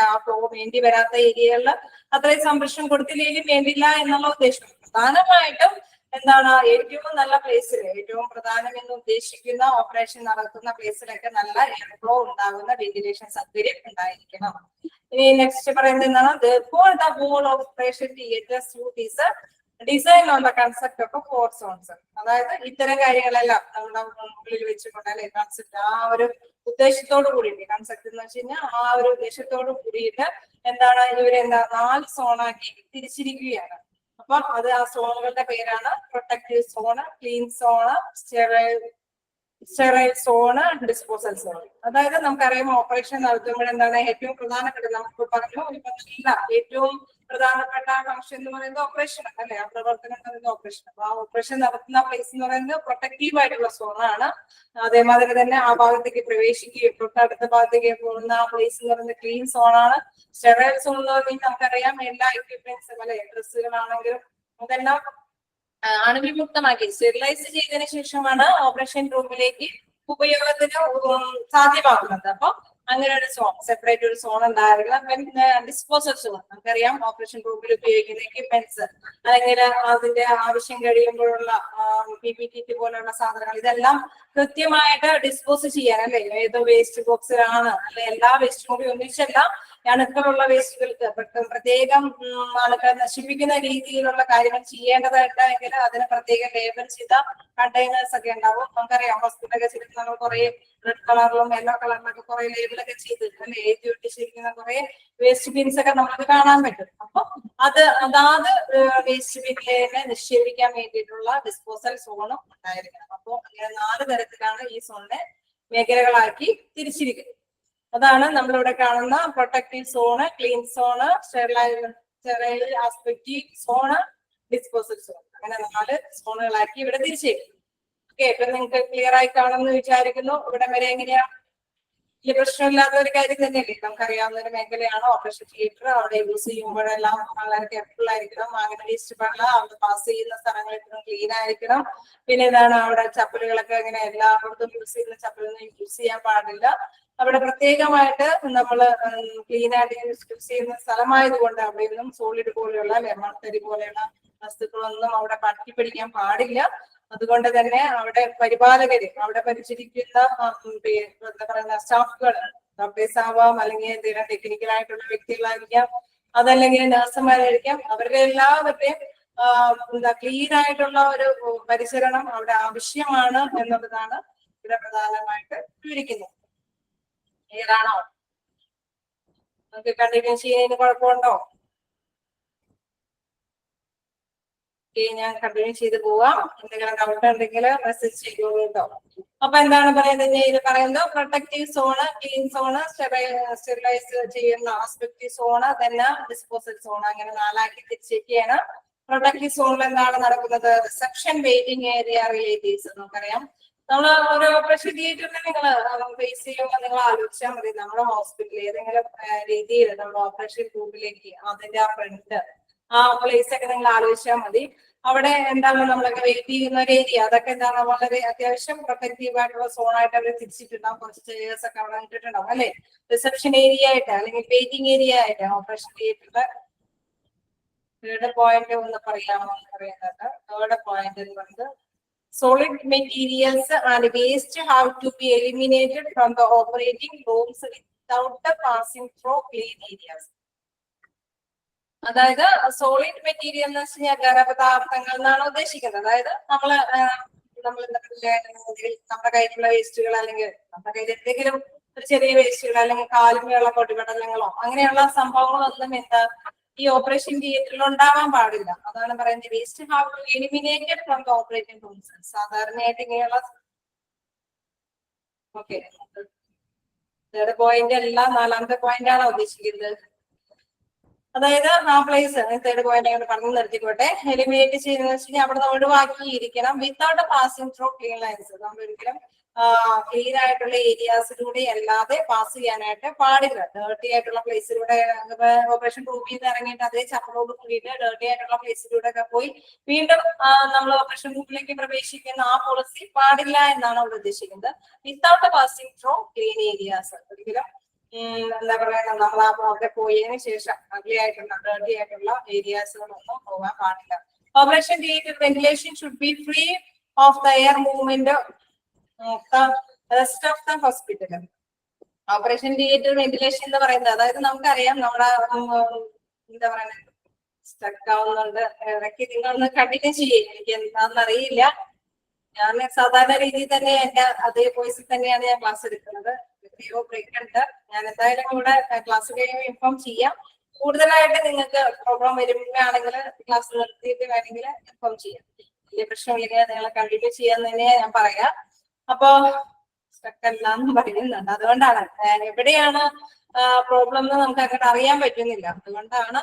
ആ ഫ്ലോ വേണ്ടി വരാത്ത ഏരിയകളിൽ അത്രയും സംരക്ഷണം കൊടുത്തില്ലെങ്കിലും വേണ്ടില്ല എന്നുള്ള ഉദ്ദേശം. പ്രധാനമായിട്ടും എന്താണ്, ഏറ്റവും നല്ല പ്ലേസിൽ, ഏറ്റവും പ്രധാനം എന്ന് ഉദ്ദേശിക്കുന്ന ഓപ്പറേഷൻ നടക്കുന്ന പ്ലേസിലൊക്കെ നല്ല എയർ ഫ്ലോ ഉണ്ടാകുന്ന വെന്റിലേഷൻ സൗകര്യം ഉണ്ടായിരിക്കണം. ഇനി നെക്സ്റ്റ് പറയുന്നത് എന്താണ്, therefore the whole operation theatre suite is design on the concept of 4 zones. അതായത് ഇത്തരം കാര്യങ്ങളെല്ലാം നമ്മുടെ മുമ്പിൽ വെച്ചുകൊണ്ട് അല്ലെ കൺസെപ്റ്റ് ആ ഒരു ഉദ്ദേശത്തോട് കൂടിയിട്ട്, കൺസെപ്റ്റ് എന്ന് വെച്ച് കഴിഞ്ഞാൽ ആ ഒരു ഉദ്ദേശത്തോട് കൂടിയിട്ട് എന്താണ് ഇവരെന്താ 4 സോണാക്കി തിരിച്ചിരിക്കുകയാണ്. അപ്പൊ അത് ആ സോണുകളുടെ പേരാണ് protective zone, clean zone, sterile zone, disposal zone. അതായത് നമുക്കറിയാം ഓപ്പറേഷൻ നടത്തുമ്പോൾ എന്താണ് ഏറ്റവും പ്രധാനപ്പെട്ട, നമുക്ക് പറഞ്ഞു ഇല്ല ഏറ്റവും പ്രധാനപ്പെട്ട ഫംഗ്ഷൻ എന്ന് പറയുന്നത് ഓപ്പറേഷൻ അല്ലെ, ആ പ്രവർത്തനം പറയുന്നത് ഓപ്പറേഷൻ. അപ്പൊ ആ ഓപ്പറേഷൻ നടത്തുന്ന പ്ലേസ് എന്ന് പറയുന്നത് പ്രൊട്ടക്റ്റീവ് ആയിട്ടുള്ള സോണാണ്. അതേമാതിരി തന്നെ ആ ഭാഗത്തേക്ക് പ്രവേശിക്കുകയും തൊട്ടടുത്ത ഭാഗത്തേക്ക് പോകുന്ന ആ പ്ലേസ് എന്ന് പറയുന്നത് ക്ലീൻ സോണാണ്. സ്റ്റെറൈൽ സോൺ എന്ന് പറഞ്ഞാൽ നമുക്കറിയാം എല്ലാ എക്യുപ്മെന്റ്സും അല്ലെ, ഡ്രസ്സുകളാണെങ്കിലും അതെല്ലാം അണുവിമുക്തമാക്കി സ്റ്റെറിലൈസ് ചെയ്തതിനു ശേഷമാണ് ഓപ്പറേഷൻ റൂമിലേക്ക് ഉപയോഗത്തിന് സാധ്യമാകുന്നത്. അപ്പൊ അങ്ങനെ ഒരു സോൺ, സെപ്പറേറ്റ് ഒരു സോൺ ഉണ്ടായിരിക്കണം. ഡിസ്പോസൽ സോൺ നമുക്കറിയാം ഓപ്പറേഷൻ റൂമിൽ ഉപയോഗിക്കുന്ന എക്യുപ്മെന്റ്സ് അല്ലെങ്കിൽ അതിന്റെ ആവശ്യം കഴിയുമ്പോഴുള്ള PPE പോലുള്ള സാധനങ്ങൾ ഇതെല്ലാം കൃത്യമായിട്ട് ഡിസ്പോസ് ചെയ്യാൻ അല്ലെ, ഏതോ വേസ്റ്റ് ബോക്സിലാണ് അല്ലെ, എല്ലാ വേസ്റ്റും കൂടി ഒന്നിച്ചല്ല, അണുക്കളുള്ള വേസ്റ്റുകൾക്ക് പ്രത്യേകം ആളുകൾ നശിപ്പിക്കുന്ന രീതിയിലുള്ള കാര്യങ്ങൾ ചെയ്യേണ്ടതായിട്ടെങ്കിൽ അതിന് പ്രത്യേകം ലേബൽ ചെയ്ത കണ്ടെയ്നേഴ്സ് ഒക്കെ ഉണ്ടാവും. നമുക്കറിയാം ഹോസ്പിറ്റലൊക്കെ ചെയ്തിട്ട് നമ്മൾ കുറെ റെഡ് കളറിലും യെല്ലോ കളറിലൊക്കെ കുറെ ലേബിളൊക്കെ ചെയ്തിട്ട് അല്ലെ എഴുതി ഒട്ടിച്ചിരിക്കുന്ന കുറെ വേസ്റ്റ് ബിൻസ് ഒക്കെ നമുക്ക് കാണാൻ പറ്റും. അപ്പൊ അതാത് വേസ്റ്റ് ബിന്നിനെ നിക്ഷേപിക്കാൻ വേണ്ടിയിട്ടുള്ള ഡിസ്പോസൽ സോണും ഉണ്ടായിരിക്കണം. അപ്പൊ അങ്ങനെ 4 തരത്തിലാണ് ഈ സോണിനെ മേഖലകളാക്കി തിരിച്ചിരിക്കുന്നത്. അതാണ് നമ്മളിവിടെ കാണുന്ന protective zone, clean zone, sterile aseptic zone, disposal zone. അങ്ങനെ 4 സോണുകളാക്കി ഇവിടെ തിരിച്ചേക്കും. ഓക്കെ, ഇപ്പൊ നിങ്ങൾക്ക് ക്ലിയർ ആയി കാണുമെന്ന് വിചാരിക്കുന്നു. ഇവിടെ വരെ എങ്ങനെയാ, വലിയ പ്രശ്നമില്ലാത്ത ഒരു കാര്യം തന്നെയല്ലേ, നമുക്കറിയാവുന്ന ഒരു മേഖലയാണ് ഓപ്പറേഷൻ തിയേറ്റർ. അവിടെ യൂസ് ചെയ്യുമ്പോഴെല്ലാം വളരെ കെയർഫുൾ ആയിരിക്കണം. അങ്ങനെ വേസ്റ്റ് പാടില്ല, അവിടെ പാസ് ചെയ്യുന്ന സ്ഥലങ്ങൾ എപ്പോഴും ക്ലീൻ ആയിരിക്കണം. പിന്നെ എന്താണ്, അവിടെ ചപ്പലുകളൊക്കെ ഇങ്ങനെ എല്ലായിടത്തും യൂസ് ചെയ്യുന്ന ചപ്പലൊന്നും യൂസ് ചെയ്യാൻ പാടില്ല. അവിടെ പ്രത്യേകമായിട്ട് നമ്മൾ ക്ലീൻ ആയിട്ട് യൂസ് ചെയ്യുന്ന സ്ഥലമായതുകൊണ്ട് അവിടെയൊന്നും സോളിഡ് പോലെയുള്ള ലെമൺതരി പോലെയുള്ള വസ്തുക്കളൊന്നും അവിടെ പറ്റി പിടിക്കാൻ പാടില്ല. അതുകൊണ്ട് തന്നെ അവിടെ പരിപാലകര്, അവിടെ പരിചരിക്കുന്ന എന്താ പറയുന്ന സ്റ്റാഫുകൾ, ഡോക്ടേഴ്സ് ആവാം, അല്ലെങ്കിൽ എന്തെങ്കിലും ടെക്നിക്കൽ ആയിട്ടുള്ള വ്യക്തികളായിരിക്കാം, അതല്ലെങ്കിൽ നഴ്സുമാരായിരിക്കാം, അവരുടെ എല്ലാവരുടെയും എന്താ ക്ലീൻ ആയിട്ടുള്ള ഒരു പരിചരണം അവിടെ ആവശ്യമാണ് എന്നുള്ളതാണ് ഇവിടെ പ്രധാനമായിട്ട് വിവരിക്കുന്നത്. ക്ലിയർ ആണോ? നമുക്ക് കണ്ടിന്യൂ ചെയ്യുന്നതിന് കുഴപ്പമുണ്ടോ? ഞാൻ കണ്ടിന്യൂ ചെയ്ത് പോവാം. എന്തെങ്കിലും ഡൗട്ട് ഉണ്ടെങ്കിൽ മെസ്സേജ് ചെയ്തോളൂ കേട്ടോ. അപ്പൊ എന്താണ് പറയുന്നത്, ഇത് പറയുന്നത് protective zone, clean zone, sterilise ചെയ്യുന്ന ആസ്പെക്റ്റീവ് സോണ്, തന്നെ ഡിസ്പോസൽ സോൺ, അങ്ങനെ 4 ആക്കി തിരിച്ചിരിക്കുകയാണ്. പ്രൊട്ടക്റ്റീവ് സോണിൽ എന്താണ് നടക്കുന്നത്, റിസപ്ഷൻ വെയിറ്റിംഗ് ഏരിയ റിലേറ്റീവ്സ്. നമുക്കറിയാം നമ്മൾ ഒരു ഓപ്പറേഷൻ തിയേറ്ററിൽ നിങ്ങൾ ഫേസ് ചെയ്യുമ്പോൾ നിങ്ങൾ ആലോചിച്ചാൽ മതി, നമ്മുടെ ഹോസ്പിറ്റലിൽ ഏതെങ്കിലും രീതിയിൽ നമ്മുടെ ഓപ്പറേഷൻ റൂമിലേക്ക് അതിന്റെ ആ ഫ്രണ്ട് ആ പ്ലേസ് ഒക്കെ നിങ്ങൾ ആലോചിച്ചാൽ മതി. അവിടെ എന്താണ് നമ്മളൊക്കെ വെയിറ്റ് ചെയ്യുന്ന ഒരു ഏരിയ, അതൊക്കെ എന്താണ് വളരെ അത്യാവശ്യം പ്രൊട്ടക്റ്റീവ് ആയിട്ടുള്ള സോണായിട്ട് അവർ തിരിച്ചിട്ടുണ്ടാവും. കുറച്ച് ചെയേഴ്സ് ഒക്കെ അവിടെ ഇട്ടിട്ടുണ്ടാവും അല്ലെ, റിസപ്ഷൻ ഏരിയ ആയിട്ട് അല്ലെങ്കിൽ വെയിറ്റിംഗ് ഏരിയ ആയിട്ട്. ഓപ്പറേഷൻ തിയേറ്ററിന്റെ തേർഡ് പോയിന്റ് ഒന്ന് പറയാമോ എന്ന് പറയുന്നത്, തേർഡ് പോയിന്റ് എന്ന് പറയുന്നത് solid materials and waste have to be eliminated from the operating rooms without the passing through clean areas. അതായത് സോളിഡ് മെറ്റീരിയൽ എന്ന് വെച്ച് കഴിഞ്ഞാൽ ഖരപദാർത്ഥങ്ങൾ എന്നാണ് ഉദ്ദേശിക്കുന്നത്. അതായത് നമ്മുടെ കയ്യിലുള്ള വേസ്റ്റുകൾ, അല്ലെങ്കിൽ നമ്മുടെ കയ്യിൽ എന്തെങ്കിലും ഒരു ചെറിയ വേസ്റ്റുകൾ, അല്ലെങ്കിൽ കാലുമേയുള്ള പൊടിപടലങ്ങളോ അങ്ങനെയുള്ള സംഭവങ്ങളൊന്നും എന്താ ഈ ഓപ്പറേഷൻ തിയേറ്ററിൽ ഉണ്ടാവാൻ പാടില്ല. അതാണ് പറയുന്നത് waste have to eliminated from the operating rooms. സാധാരണയായിട്ട് ഇങ്ങനെയുള്ള ഓക്കെ തേർഡ് പോയിന്റ് അല്ല, നാലാമത്തെ പോയിന്റ് ആണോ ഉദ്ദേശിക്കുന്നത്? അതായത് ആ പ്ലേസ് തേർഡ് പോയിന്റ് അങ്ങനെ പറഞ്ഞു നിർത്തിക്കോട്ടെ. എലിമിനേറ്റ് ചെയ്യുന്ന വെച്ച് കഴിഞ്ഞാൽ അവിടെ നമ്മൾ ഒഴിവാക്കിയിരിക്കണം. Without passing through clean lines, നമ്മൾ ഒരിക്കലും ക്ലീൻ ആയിട്ടുള്ള ഏരിയാസിലൂടെ അല്ലാതെ പാസ് ചെയ്യാനായിട്ട് പാടില്ല. ഡേർട്ടി ആയിട്ടുള്ള പ്ലേസിലൂടെ ഓപ്പറേഷൻ റൂമിൽ നിന്ന് ഇറങ്ങിയിട്ട് അതേ ചപ്പലോട് കൂടിയിട്ട് ഡേർട്ടി ആയിട്ടുള്ള പ്ലേസിലൂടെ ഒക്കെ പോയി വീണ്ടും നമ്മൾ ഓപ്പറേഷൻ റൂമിലേക്ക് പ്രവേശിക്കുന്ന ആ പോളിസി പാടില്ല എന്നാണ് അവിടെ ഉദ്ദേശിക്കുന്നത്. Without passing through clean areas, ഒരിക്കലും എന്താ പറയുക, നമ്മൾ അവിടെ പോയതിനു ശേഷം അഗ്ലി ആയിട്ടുള്ള ഡേർട്ടി ആയിട്ടുള്ള ഏരിയാസുകളൊന്നും പോകാൻ പാടില്ല. Operation theatre ventilation should be free of the air movement rest of the hospital. Operation theatre ventilation എന്ന് പറയുന്നത്, അതായത് നമുക്കറിയാം നമ്മുടെ എന്താ പറയുക സ്റ്റക്ക് ആവുന്നുണ്ട്, ഇടയ്ക്ക് നിങ്ങളൊന്ന് കണ്ടിന്യൂ ചെയ്യും, എനിക്ക് എന്താണെന്ന് അറിയില്ല. ഞാൻ സാധാരണ രീതിയിൽ തന്നെ എന്റെ അതേ വോയിസിൽ തന്നെയാണ് ഞാൻ ക്ലാസ് എടുക്കുന്നത്. ബ്രേക്ക് ഉണ്ട്. ഞാൻ എന്തായാലും ഇവിടെ ക്ലാസ് കഴിയുമ്പോൾ ഇൻഫോം ചെയ്യാം. കൂടുതലായിട്ട് നിങ്ങൾക്ക് പ്രോബ്ലം വരുമ്പോഴാണെങ്കിൽ ക്ലാസ് നിർത്തിയിട്ട് വേണമെങ്കിൽ ഇൻഫോം ചെയ്യാം. വലിയ പ്രശ്നമില്ല, നിങ്ങളെ കണ്ടിന്യൂ ചെയ്യാൻ തന്നെയാണ് ഞാൻ പറയാം. അപ്പോ സ്റ്റക്കല്ല എന്ന് പറയുന്നുണ്ട്, അതുകൊണ്ടാണ് എവിടെയാണ് പ്രോബ്ലം എന്ന് നമുക്ക് അങ്ങോട്ട് അറിയാൻ പറ്റുന്നില്ല. അതുകൊണ്ടാണ്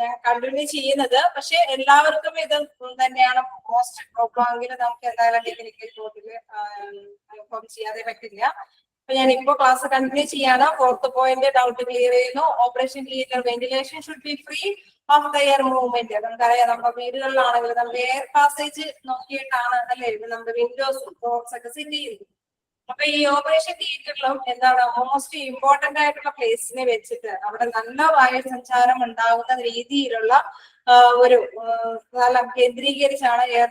ഞാൻ കണ്ടിന്യൂ ചെയ്യുന്നത്. പക്ഷെ എല്ലാവർക്കും ഇത് തന്നെയാണ് മോസ്റ്റ് പ്രോബ്ലം എങ്കിൽ നമുക്ക് എന്തായാലും ടെക്നിക്കൽ ടോപ്പിൽ ഇൻഫോം ചെയ്യാതെ പറ്റില്ല. അപ്പൊ ഞാൻ ഇപ്പോ ക്ലാസ് കണ്ടിന്യൂ ചെയ്യാണ്. ഫോർത്ത് പോയിന്റ് ഡൗട്ട് ക്ലിയർ ചെയ്യുന്നു. Operation theatre ventilation should be free of the air movement. നമുക്കറിയാം, നമ്മുടെ വീടുകളിലാണെങ്കിൽ നമ്മൾ എയർ പാസേജ് നോക്കിയിട്ടാണ് അല്ലെ നമ്മുടെ വിൻഡോസ് ഡോർസ് ഒക്കെ സെറ്റ് ചെയ്യുന്നത്. അപ്പൊ ഈ ഓപ്പറേഷൻ തിയേറ്ററിലും എന്താണ് മോസ്റ്റ് ഇമ്പോർട്ടന്റ് ആയിട്ടുള്ള പ്ലേസിനെ വെച്ചിട്ട് അവിടെ നല്ല വായു സഞ്ചാരം ഉണ്ടാകുന്ന രീതിയിലുള്ള ഒരു സ്ഥലം കേന്ദ്രീകരിച്ചാണ് എയർ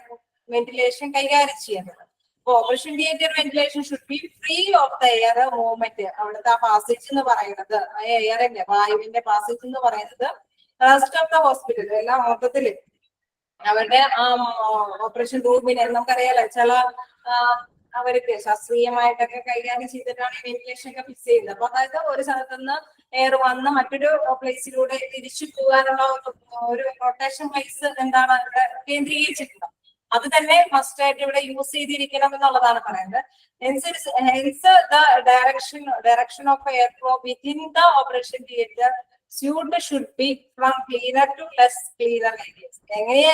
വെന്റിലേഷൻ കൈകാര്യം ചെയ്യുന്നത്. Operation theatre ventilation should be free of the air movement. അവിടുത്തെ ആ പാസേജ് എന്ന് പറയുന്നത്, ആ എയറിന്റെ വായുവിന്റെ പാസേജ് എന്ന് പറയുന്നത് റെസ്റ്റ് ഓഫ് ദ ഹോസ്പിറ്റൽ എല്ലാം മൊത്തത്തില് അവരുടെ ആ ഓപ്പറേഷൻ റൂമിനെ നമുക്കറിയാലോ, ചില അവർക്ക് ശാസ്ത്രീയമായിട്ടൊക്കെ കൈകാര്യം ചെയ്തിട്ടാണ് വെന്റിലേഷൻ ഒക്കെ ഫിക്സ് ചെയ്യുന്നത്. അപ്പൊ അതായത് ഒരു സ്ഥലത്ത് നിന്ന് എയർ വന്ന് മറ്റൊരു പ്ലേസിലൂടെ തിരിച്ചു പോകാനുള്ള ഒരു റൊട്ടേഷൻ പ്ലേസ് എന്താണ് ഇവിടെ കേന്ദ്രീകരിച്ചിട്ടുള്ളത്. അത് തന്നെ മസ്റ്റ് ആയിട്ട് ഇവിടെ യൂസ് ചെയ്തിരിക്കണം എന്നുള്ളതാണ് പറയുന്നത്. Hence the direction of air flow within the operation theatre should be from cleaner to less cleaner areas. എങ്ങനെയാ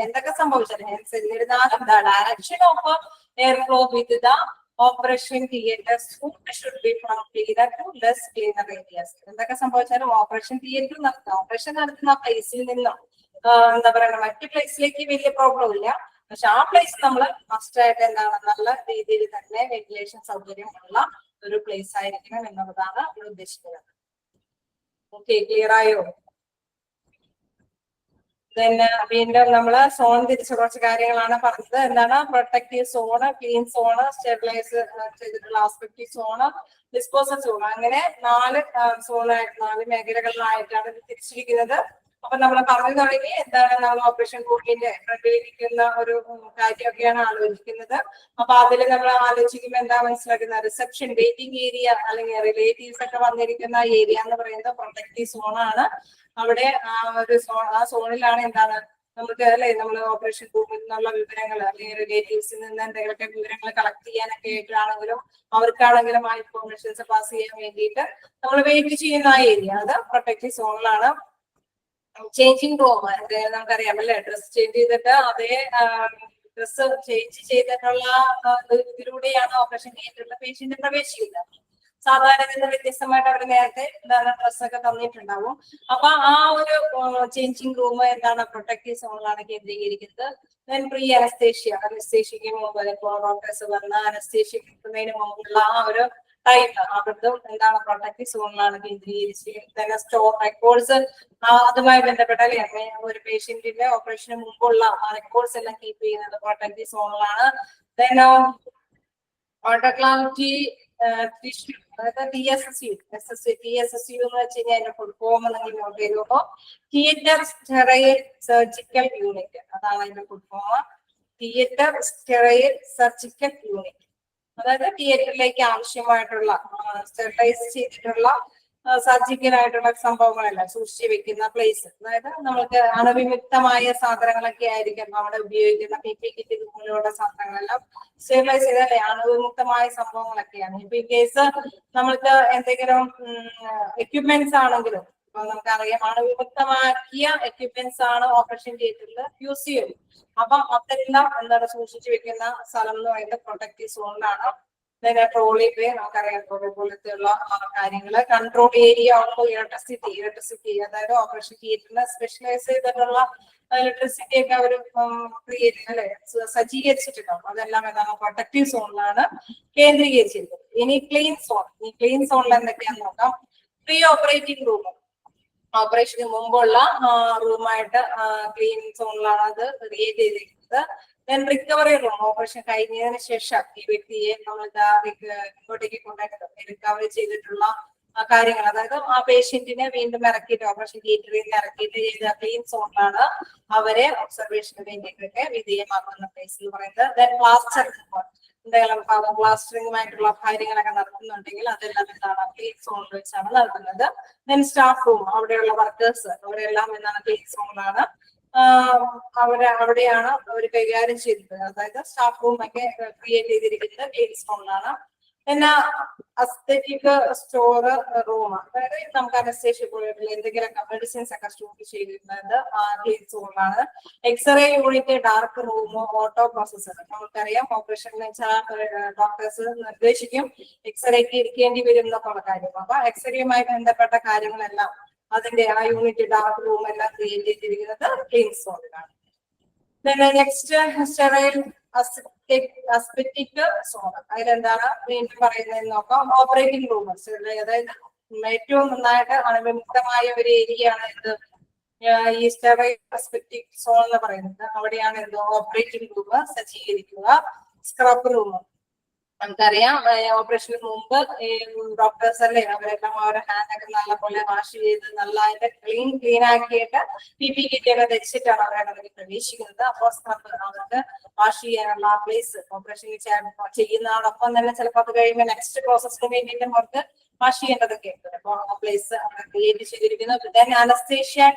എന്തൊക്കെ സംഭവിച്ചാലും ഹെൻസ് എന്നിരുന്നാലും the direction of air flow with the operation theatre should be from cleaner to less cleaner areas. എന്തൊക്കെ സംഭവിച്ചാലും operation theatre operation നടത്തുന്ന പ്ലേസിൽ നിന്നും എന്താ പറയുക മറ്റു പ്ലേസിലേക്ക് വലിയ പ്രോബ്ലം ഇല്ല. പക്ഷെ ആ പ്ലേസ് നമ്മൾ മസ്റ്റ് ആയിട്ട് എന്താണ് നല്ല രീതിയിൽ തന്നെ വെന്റിലേഷൻ സൗകര്യമുള്ള ഒരു പ്ലേസ് ആയിരിക്കണം എന്നുള്ളതാണ് ഇവിടെ ഉദ്ദേശിക്കുന്നത്. ഓക്കെ, ക്ലിയർ ആയോ? പിന്നെ വീണ്ടും നമ്മള് സോൺ തിരിച്ച കുറച്ച് കാര്യങ്ങളാണ് പറഞ്ഞത്. എന്താണ് protective zone, clean zone, stabilise ചെയ്തിട്ടുള്ള ആസ്പെക്റ്റീവ് സോണ്, ഡിസ്പോസൽ സോൺ, അങ്ങനെ 4 സോണായിട്ട് 4 മേഖലകളിലായിട്ടാണ് ഇത് തിരിച്ചിരിക്കുന്നത്. അപ്പൊ നമ്മൾ പറഞ്ഞു തുടങ്ങി എന്താണ് നമ്മൾ ഓപ്പറേഷൻ റൂമിന്റെ ഫ്രണ്ടിലിരിക്കുന്ന ഒരു കാര്യമൊക്കെയാണ് ആലോചിക്കുന്നത്. അപ്പൊ അതിൽ നമ്മൾ ആലോചിക്കുമ്പോൾ എന്താ മനസ്സിലാക്കുന്നത്, റിസപ്ഷൻ വെയിറ്റിംഗ് ഏരിയ അല്ലെങ്കിൽ റിലേറ്റീവ്സ് ഒക്കെ വന്നിരിക്കുന്ന ഏരിയ എന്ന് പറയുന്നത് പ്രൊട്ടക്റ്റീവ് സോണാണ്. അവിടെ ആ സോണിലാണ് എന്താണ് നമുക്ക് അല്ലെ നമ്മൾ ഓപ്പറേഷൻ റൂമിൽ നിന്നുള്ള വിവരങ്ങൾ അല്ലെങ്കിൽ റിലേറ്റീവ്സിൽ നിന്ന് എന്തെങ്കിലുമൊക്കെ വിവരങ്ങൾ കളക്ട് ചെയ്യാനൊക്കെ ആയിട്ടാണെങ്കിലും അവർക്കാണെങ്കിലും ആ ഇൻഫോർമേഷൻസ് പാസ് ചെയ്യാൻ വേണ്ടിയിട്ട് നമ്മൾ വെയിറ്റ് ചെയ്യുന്ന ആ ഏരിയ അത് പ്രൊട്ടക്റ്റീവ് സോണിലാണ്. ചേഞ്ചിങ് റൂം നമുക്കറിയാം അല്ലെ, ഡ്രസ് ചേഞ്ച് ചെയ്തിട്ട് അതേ ഡ്രസ് ചേഞ്ച് ചെയ്തിട്ടുള്ള ഇതിലൂടെയാണ് ഓപ്പറേഷൻ തിയേറ്ററിലെ പേഷ്യന്റ് പ്രവേശിക്കുന്നത്. സാധാരണ നിന്ന് വ്യത്യസ്തമായിട്ട് അവർ നേരത്തെ എന്താണ് ഡ്രസ്സൊക്കെ തന്നിട്ടുണ്ടാവും. അപ്പൊ ആ ഒരു ചേഞ്ചിങ് റൂം എന്താണ് പ്രൊട്ടക്റ്റീവ് സോണിലാണ് കേന്ദ്രീകരിക്കുന്നത്. പ്രീ അനസ്തേഷ്യക്ക് മുമ്പ് ഡോക്ടേഴ്സ് വന്ന അനസ്തേഷ്യ കിട്ടുന്നതിന് മുമ്പുള്ള ആ ഒരു ടൈം അവിടുത്തെ എന്താണ് പ്രൊട്ടക്റ്റീവ് സോണിലാണ് കേന്ദ്രീകരിച്ചിരിക്കുന്നത്. സ്റ്റോർ റെക്കോർഡ്സ് അതുമായി ബന്ധപ്പെട്ട അല്ലെ ഒരു പേഷ്യന്റിന്റെ ഓപ്പറേഷന് മുമ്പുള്ള റെക്കോർഡ്സ് എല്ലാം കീപ്പ് ചെയ്യുന്നത് പ്രൊട്ടക്റ്റീവ് സോണിലാണ്. ഓട്ടോക്ലാവിറ്റി ടിഷ്യൂ, അതായത് TSSU എന്ന് വെച്ച് കഴിഞ്ഞാൽ അതിന്റെ ഫുൾ ഫോം നിങ്ങൾ നോട്ട് ചെയ്തപ്പോ തിയേറ്റർ സ്റ്റെറൈൽ സർജിക്കൽ യൂണിറ്റ്, അതാണ് അതിന്റെ full form. Theatre sterile surgical unit, അതായത് തിയേറ്ററിലേക്ക് ആവശ്യമായിട്ടുള്ള സ്റ്റെറിലൈസ് ചെയ്തിട്ടുള്ള സർജിക്കൽ ആയിട്ടുള്ള സംഭവങ്ങളല്ല സൂക്ഷിച്ചു വെക്കുന്ന പ്ലേസ്. അതായത് നമ്മൾക്ക് അണുവിമുക്തമായ സാധനങ്ങളൊക്കെ ആയിരിക്കും അവിടെ ഉപയോഗിക്കുന്ന PP കിറ്റ് പോലെയുള്ള സാധനങ്ങളെല്ലാം സ്റ്റെറിലൈസ് ചെയ്താലേ അണുവിമുക്തമായ സംഭവങ്ങളൊക്കെയാണ്. ഇപ്പൊ ഈ കേസ് നമ്മൾക്ക് എന്തെങ്കിലും എക്യുപ്മെന്റ്സ് ആണെങ്കിലും ഇപ്പൊ നമുക്കറിയാം അണുവിമുക്തമാക്കിയ എക്യുപ്മെന്റ്സ് ആണ് ഓപ്പറേഷൻ തിയേറ്ററിൽ യൂസ് ചെയ്യുന്നത്. അപ്പം അതെല്ലാം എന്താണ് സൂക്ഷിച്ചു വെക്കുന്ന സ്ഥലം എന്ന് പറയുന്നത് പ്രൊട്ടക്റ്റീവ് സോണിലാണ്. ട്രോളി പേ നമുക്കറിയാം, ട്രോളി പോലത്തെയുള്ള കാര്യങ്ങള്. കൺട്രോൾ ഏരിയ ഓഫ് ഇലക്ട്രിസിറ്റി അതായത് ഓപ്പറേഷൻ തിയേറ്ററിന് സ്പെഷ്യലൈസ് ചെയ്തിട്ടുള്ള ഇലക്ട്രിസിറ്റി ഒക്കെ അവർ ക്രിയേറ്റ് അല്ലെ സജ്ജീകരിച്ചിട്ടുണ്ടാവും. അതെല്ലാം എന്താണ് പ്രൊട്ടക്റ്റീവ് സോണിലാണ് കേന്ദ്രീകരിച്ചിരിക്കുന്നത്. ഇനി ക്ലീൻ സോൺ, ഈ ക്ലീൻ സോണിൽ എന്തൊക്കെയാന്ന് നോക്കാം. പ്രീ ഓപ്പറേറ്റിംഗ് റൂം, ഓപ്പറേഷന് മുമ്പുള്ള റൂമായിട്ട് ക്ലീൻ സോണിലാണ് അത് ക്രിയേറ്റ് ചെയ്തിരിക്കുന്നത്. റിക്കവറി റൂം, ഓപ്പറേഷൻ കഴിഞ്ഞതിന് ശേഷം ഈ വ്യക്തിയെ നമ്മൾ ഇങ്ങോട്ടേക്ക് കൊണ്ടുവരുന്നത് റിക്കവറി ചെയ്തിട്ടുള്ള കാര്യങ്ങൾ, അതായത് ആ പേഷ്യന്റിനെ വീണ്ടും ഇറക്കിയിട്ട് ഓപ്പറേഷൻ തിയേറ്ററിൽ നിന്ന് ഇറക്കിയിട്ട് ചെയ്ത ക്ലീൻ സോണിലാണ് അവരെ ഒബ്സർവേഷന് വേണ്ടിയിട്ടൊക്കെ വിധേയമാക്കുന്ന പ്ലേസ് എന്ന് പറയുന്നത്. പ്ലാസ്റ്റർ എന്തെങ്കിലും പ്ലാസ്റ്ററിങ്ങുമായിട്ടുള്ള കാര്യങ്ങളൊക്കെ നടത്തുന്നുണ്ടെങ്കിൽ അതെല്ലാം എന്താണ് ക്ലീൻ സോണിൽ വെച്ചാണ് നടത്തുന്നത്. ദെൻ സ്റ്റാഫ് റൂം, അവിടെയുള്ള വർക്കേഴ്സ് അവരെല്ലാം എന്താണ് ക്ലീൻ സോണിലാണ് അവിടെയാണ് അവർ കൈകാര്യം ചെയ്തത്. അതായത് സ്റ്റാഫ് റൂം ഒക്കെ ക്രിയേറ്റ് ചെയ്തിരിക്കുന്നത് ക്ലീൻ സോണിലാണ്. പിന്നെ അസ്തെറ്റിക് സ്റ്റോർ റൂം, അതായത് നമുക്ക് അനസ്തേഷ്യ പോലെയുള്ള എന്തെങ്കിലും മെഡിസിൻസ് ഒക്കെ സ്റ്റോർ ചെയ്തിരുന്നത് ക്ലീൻ സോണിലാണ്. X ray unit, dark room, auto processor, നമുക്കറിയാം ഓപ്പറേഷൻ വെച്ചാൽ ഡോക്ടേഴ്സ് നിർദ്ദേശിക്കും എക്സ്റേക്ക് ഇരിക്കേണ്ടി വരും എന്നൊക്കെയുള്ള കാര്യം. അപ്പൊ എക്സ്റേയുമായി ബന്ധപ്പെട്ട കാര്യങ്ങളെല്ലാം അതിന്റെ ആ യൂണിറ്റ് ഡാർക്ക് റൂം എല്ലാം ക്രിയേറ്റ് ചെയ്തിരിക്കുന്നത് ക്ലീൻ സോണിലാണ്. നെക്സ്റ്റ് സ്റ്റെറൈൽ അസ്പെറ്റിക് സോൺ, അതിലെന്താണ് വീണ്ടും പറയുന്നതെന്ന് നോക്കാം. ഓപ്പറേറ്റിംഗ് റൂം, അതായത് ഏറ്റവും നന്നായിട്ട് അണുവിമുക്തമായ ഒരു ഏരിയയാണ് ഇത് ഈ സ്റ്റെറൈൽ അസ്പെറ്റിക് സോൺ എന്ന് പറയുന്നത്. അവിടെയാണ് എന്ത് ഓപ്പറേറ്റിംഗ് റൂം സജ്ജീകരിക്കുക. സ്ക്രബ് റൂം, നമുക്കറിയാം ഓപ്പറേഷന് മുമ്പ് ഈ ഡോക്ടേഴ്സ് അല്ലേ അവരെല്ലാം അവരുടെ ഹാൻഡ് ഒക്കെ നല്ലപോലെ വാഷ് ചെയ്ത് നല്ല അതിന്റെ ക്ലീൻ ആക്കിയിട്ട് PP കിറ്റ് ഒക്കെ ധരിച്ചിട്ടാണ് അവരെ പ്രവേശിക്കുന്നത്. അപ്പോൾ സ്ക്രബ് അവർക്ക് വാഷ് ചെയ്യാനുള്ള പ്ലേസ് ഓപ്പറേഷൻ ചെയ്യുന്നതോടൊപ്പം തന്നെ ചിലപ്പോൾ അത് കഴിയുമ്പോൾ നെക്സ്റ്റ് പ്രോസസ്സിന് വേണ്ടിയിട്ട് അവർക്ക് വാഷ് ചെയ്യേണ്ടതൊക്കെ ഉണ്ട്. അപ്പോൾ ആ പ്ലേസ് അവിടെ ക്രിയേറ്റ് ചെയ്തിരിക്കുന്നു. Then anaesthesia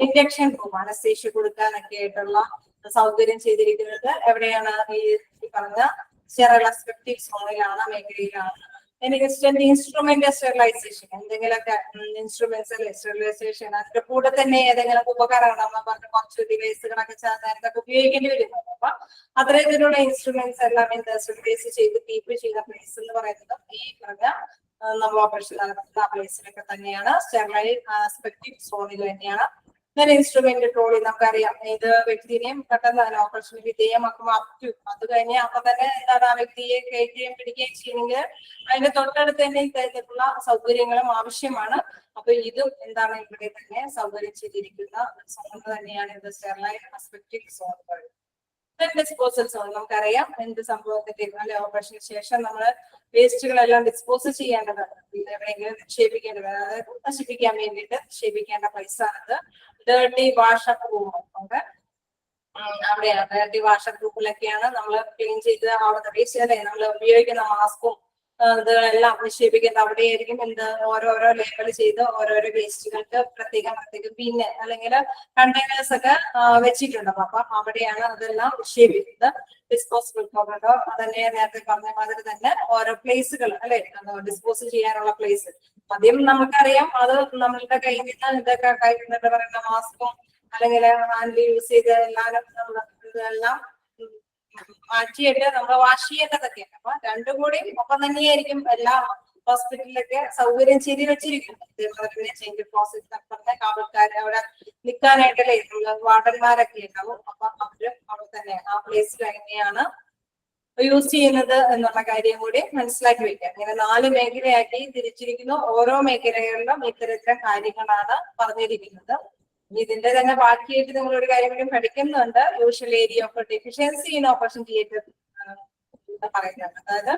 injection room, anaesthesia കൊടുക്കാനൊക്കെ ആയിട്ടുള്ള സൗകര്യം ചെയ്തിരിക്കുന്നത് എവിടെയാണ് ഈ പറഞ്ഞ സ്റ്റെറൈൽ അസ്പെറ്റിക് സോണിലാണ്, മേഖലയിലാണ്. ഇൻസ്ട്രുമെന്റ് സ്റ്റെറിലൈസേഷൻ, എന്തെങ്കിലുമൊക്കെ ഇൻസ്ട്രുമെന്റ്സ് അല്ലെ സ്റ്റെറിലൈസേഷൻ, അതിന്റെ കൂടെ തന്നെ ഏതെങ്കിലും ഉപകരണം നമ്മൾ പറഞ്ഞ കുറച്ച് ഡിവൈസുകളൊക്കെ നേരത്തെ ഉപയോഗിക്കേണ്ടി വരും. അപ്പൊ അത്തരത്തിലുള്ള ഇൻസ്ട്രുമെന്റ്സ് എല്ലാം സ്റ്റെറിലൈസ് ചെയ്ത് കീപ്പ് ചെയ്ത പ്ലേസ് എന്ന് പറയുന്നത് ഈ പറഞ്ഞ നമ്മൾ ഓപ്പറേഷൻ നടത്തുന്ന പ്ലേസിലൊക്കെ തന്നെയാണ്, സ്റ്റെറൈൽ അസ്പെറ്റിക് സോണിൽ തന്നെയാണ്. ഇൻസ്ട്രുമെന്റ് ട്രോളി, നമുക്കറിയാം ഏത് വ്യക്തിനെയും പെട്ടെന്ന് തന്നെ ഓപ്പറേഷന് വിധേയമാക്കുമ്പോൾ അത് കഴിഞ്ഞ് അപ്പൊ തന്നെ എന്താണ് ആ വ്യക്തിയെ കയറ്റുകയും പിടിക്കുകയും ചെയ്യണമെങ്കിൽ അതിന്റെ തൊട്ടടുത്ത് തന്നെ ഇത്തരത്തിലുള്ള സൗകര്യങ്ങളും ആവശ്യമാണ്. അപ്പൊ ഇതും എന്താണ് ഇവിടെ തന്നെ സൗകര്യം ചെയ്തിരിക്കുന്ന സോൺ തന്നെയാണ് ഇത് സ്റ്റെറൈൽ അസ്പെറ്റിക് സോൺ പറയുന്നത്. ഡിസ്പോസൽ സോൺ, നമുക്കറിയാം എന്ത് സംഭവത്തിന്റെ അല്ലെ ഓപ്പറേഷന് ശേഷം നമ്മൾ വേസ്റ്റുകളെല്ലാം ഡിസ്പോസ് ചെയ്യേണ്ടതാണ്, എവിടെയെങ്കിലും നിക്ഷേപിക്കേണ്ടതാണ്, അതായത് നശിപ്പിക്കാൻ വേണ്ടിയിട്ട് നിക്ഷേപിക്കേണ്ട പ്ലേസ് ആണത്. ഡേർട്ടി വാഷപ്പ് റൂം ഉണ്ട്, അവിടെയാണ് ഡേർട്ടി വാഷപ്പ് റൂമിലൊക്കെയാണ് നമ്മൾ ക്ലീൻ ചെയ്ത് അവിടെ വേസ്റ്റ് അല്ലെ നമ്മൾ ഉപയോഗിക്കുന്ന മാസ്കും ഇതെല്ലാം നിക്ഷേപിക്കുന്നത് അവിടെയായിരിക്കും. എന്ത് ഓരോരോ ലേബൽ ചെയ്ത് ഓരോരോ വേസ്റ്റുകൾക്ക് പ്രത്യേകം പിന്നെ അല്ലെങ്കിൽ കണ്ടെയ്നേഴ്സ് ഒക്കെ വെച്ചിട്ടുണ്ട്. അപ്പൊ അവിടെയാണ് അതെല്ലാം നിക്ഷേപിക്കുന്നത്. ഡിസ്പോസിബിൾ കോറിഡോർ, അതന്നെ നേരത്തെ പറഞ്ഞ മാതിരി തന്നെ ഓരോ പ്ലേസുകൾ അല്ലെ ഡിസ്പോസ് ചെയ്യാനുള്ള പ്ലേസ്. ആദ്യം നമുക്കറിയാം അത് നമ്മളുടെ കയ്യിൽ നിന്ന് ഇതൊക്കെ എന്താ പറയുന്ന മാസ്കും അല്ലെങ്കിൽ ഹാൻഡിൽ യൂസ് ചെയ്ത് എല്ലാവരും നമ്മൾ ഇതെല്ലാം മാറ്റിയിട്ട് നമ്മൾ വാഷ് ചെയ്യേണ്ടതൊക്കെയാണ്. അപ്പൊ രണ്ടും കൂടി ഒപ്പം തന്നെയായിരിക്കും എല്ലാ ഹോസ്പിറ്റലിലൊക്കെ സൗകര്യം ചെയ്ത് വെച്ചിരിക്കുന്നത്. അതേപോലെ ചേഞ്ച് പ്രോസസ് പറഞ്ഞ കാവൽക്കാര് അവിടെ നിൽക്കാനായിട്ടല്ലേ വാർഡന്മാരൊക്കെ ഉണ്ടാവും. അപ്പൊ അവര് അവിടെ തന്നെ ആ പ്ലേസിൽ എങ്ങനെയാണ് യൂസ് ചെയ്യുന്നത് എന്നുള്ള കാര്യം കൂടി മനസ്സിലാക്കി വെക്കുക. ഇങ്ങനെ 4 മേഖലയാക്കി തിരിച്ചിരിക്കുന്നു. ഓരോ മേഖലകളിലും ഇത്തരത്തിലുള്ള കാര്യങ്ങളാണ് പറഞ്ഞിരിക്കുന്നത്. ഇതിന്റെ തന്നെ ബാക്കിയായിട്ട് നിങ്ങൾ ഒരു കാര്യം കൂടി പഠിക്കുന്നുണ്ട്, usual area of deficiency in operation theatre പറയുന്നത്. അതായത്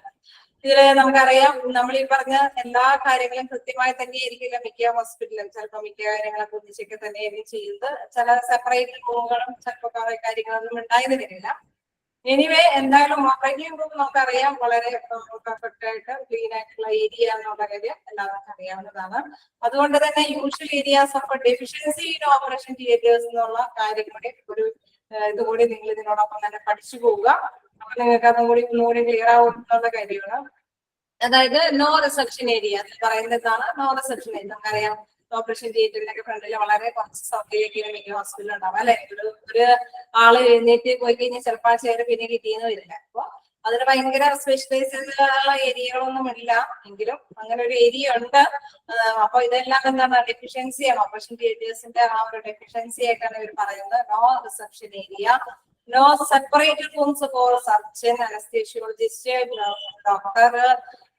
ഇതില് നമുക്കറിയാം നമ്മൾ ഈ പറഞ്ഞ എല്ലാ കാര്യങ്ങളും കൃത്യമായി തന്നെ ആയിരിക്കില്ല മിക്ക ഹോസ്പിറ്റലും. ചിലപ്പോൾ മിക്ക കാര്യങ്ങളൊക്കെ ഒന്നിച്ചൊക്കെ തന്നെയായിരിക്കും ചെയ്യുന്നത്. ചില സെപ്പറേറ്റ് റൂമുകളും ചിലപ്പോൾ കുറെ കാര്യങ്ങളൊന്നും ഉണ്ടായെന്ന് വരില്ല. എനിവേ എന്തായാലും ഓപ്പറേറ്റിംഗ് റൂം നമുക്കറിയാം വളരെ പെർഫെക്റ്റ് ആയിട്ട് ക്ലീൻ ആയിട്ടുള്ള ഏരിയ എന്നുള്ള കാര്യം എല്ലാവർക്കും അറിയാവുന്നതാണ്. അതുകൊണ്ട് തന്നെ usual areas of deficiency in operation theatres എന്നുള്ള കാര്യം കൂടി ഒരു ഇതുകൂടി നിങ്ങൾ ഇതിനോടൊപ്പം തന്നെ പഠിച്ചു പോവുക. അപ്പൊ നിങ്ങൾക്ക് അതും കൂടി ഒന്നുകൂടി ക്ലിയർ ആവുന്നുള്ള കാര്യമാണ്. അതായത് നോ റിസപ്ഷൻ ഏരിയ പറയുന്നതാണ്. നോ റിസപ്ഷൻ ഏരിയ നമുക്കറിയാം ഓപ്പറേഷൻ തിയേറ്ററിലൊക്കെ ഫ്രണ്ടിൽ വളരെ കുറച്ച് സൗകര്യമൊക്കെ മിക്ക ഹോസ്പിറ്റലിൽ ഉണ്ടാവും അല്ലെ. ഒരു ആള് എഴുന്നേറ്റ് പോയി കഴിഞ്ഞാൽ ചിലപ്പോൾ ആ ചെയർ പിന്നെ കിട്ടിയെന്ന് വരില്ല. അപ്പൊ അതിന് ഭയങ്കര സ്പെഷ്യലൈസുള്ള ഏരിയകളൊന്നും ഇല്ല എങ്കിലും അങ്ങനെ ഒരു ഏരിയ ഉണ്ട്. അപ്പൊ ഇതെല്ലാം എന്താണ് ഡെഫിഷ്യൻസിയാണ്. ഓപ്പറേഷൻ തിയേറ്റേഴ്സിന്റെ ആ ഒരു ഡെഫിഷ്യൻസി ആയിട്ടാണ് ഇവർ പറയുന്നത്. No reception area, no separated rooms for surgeon, anaesthesiologist, doctor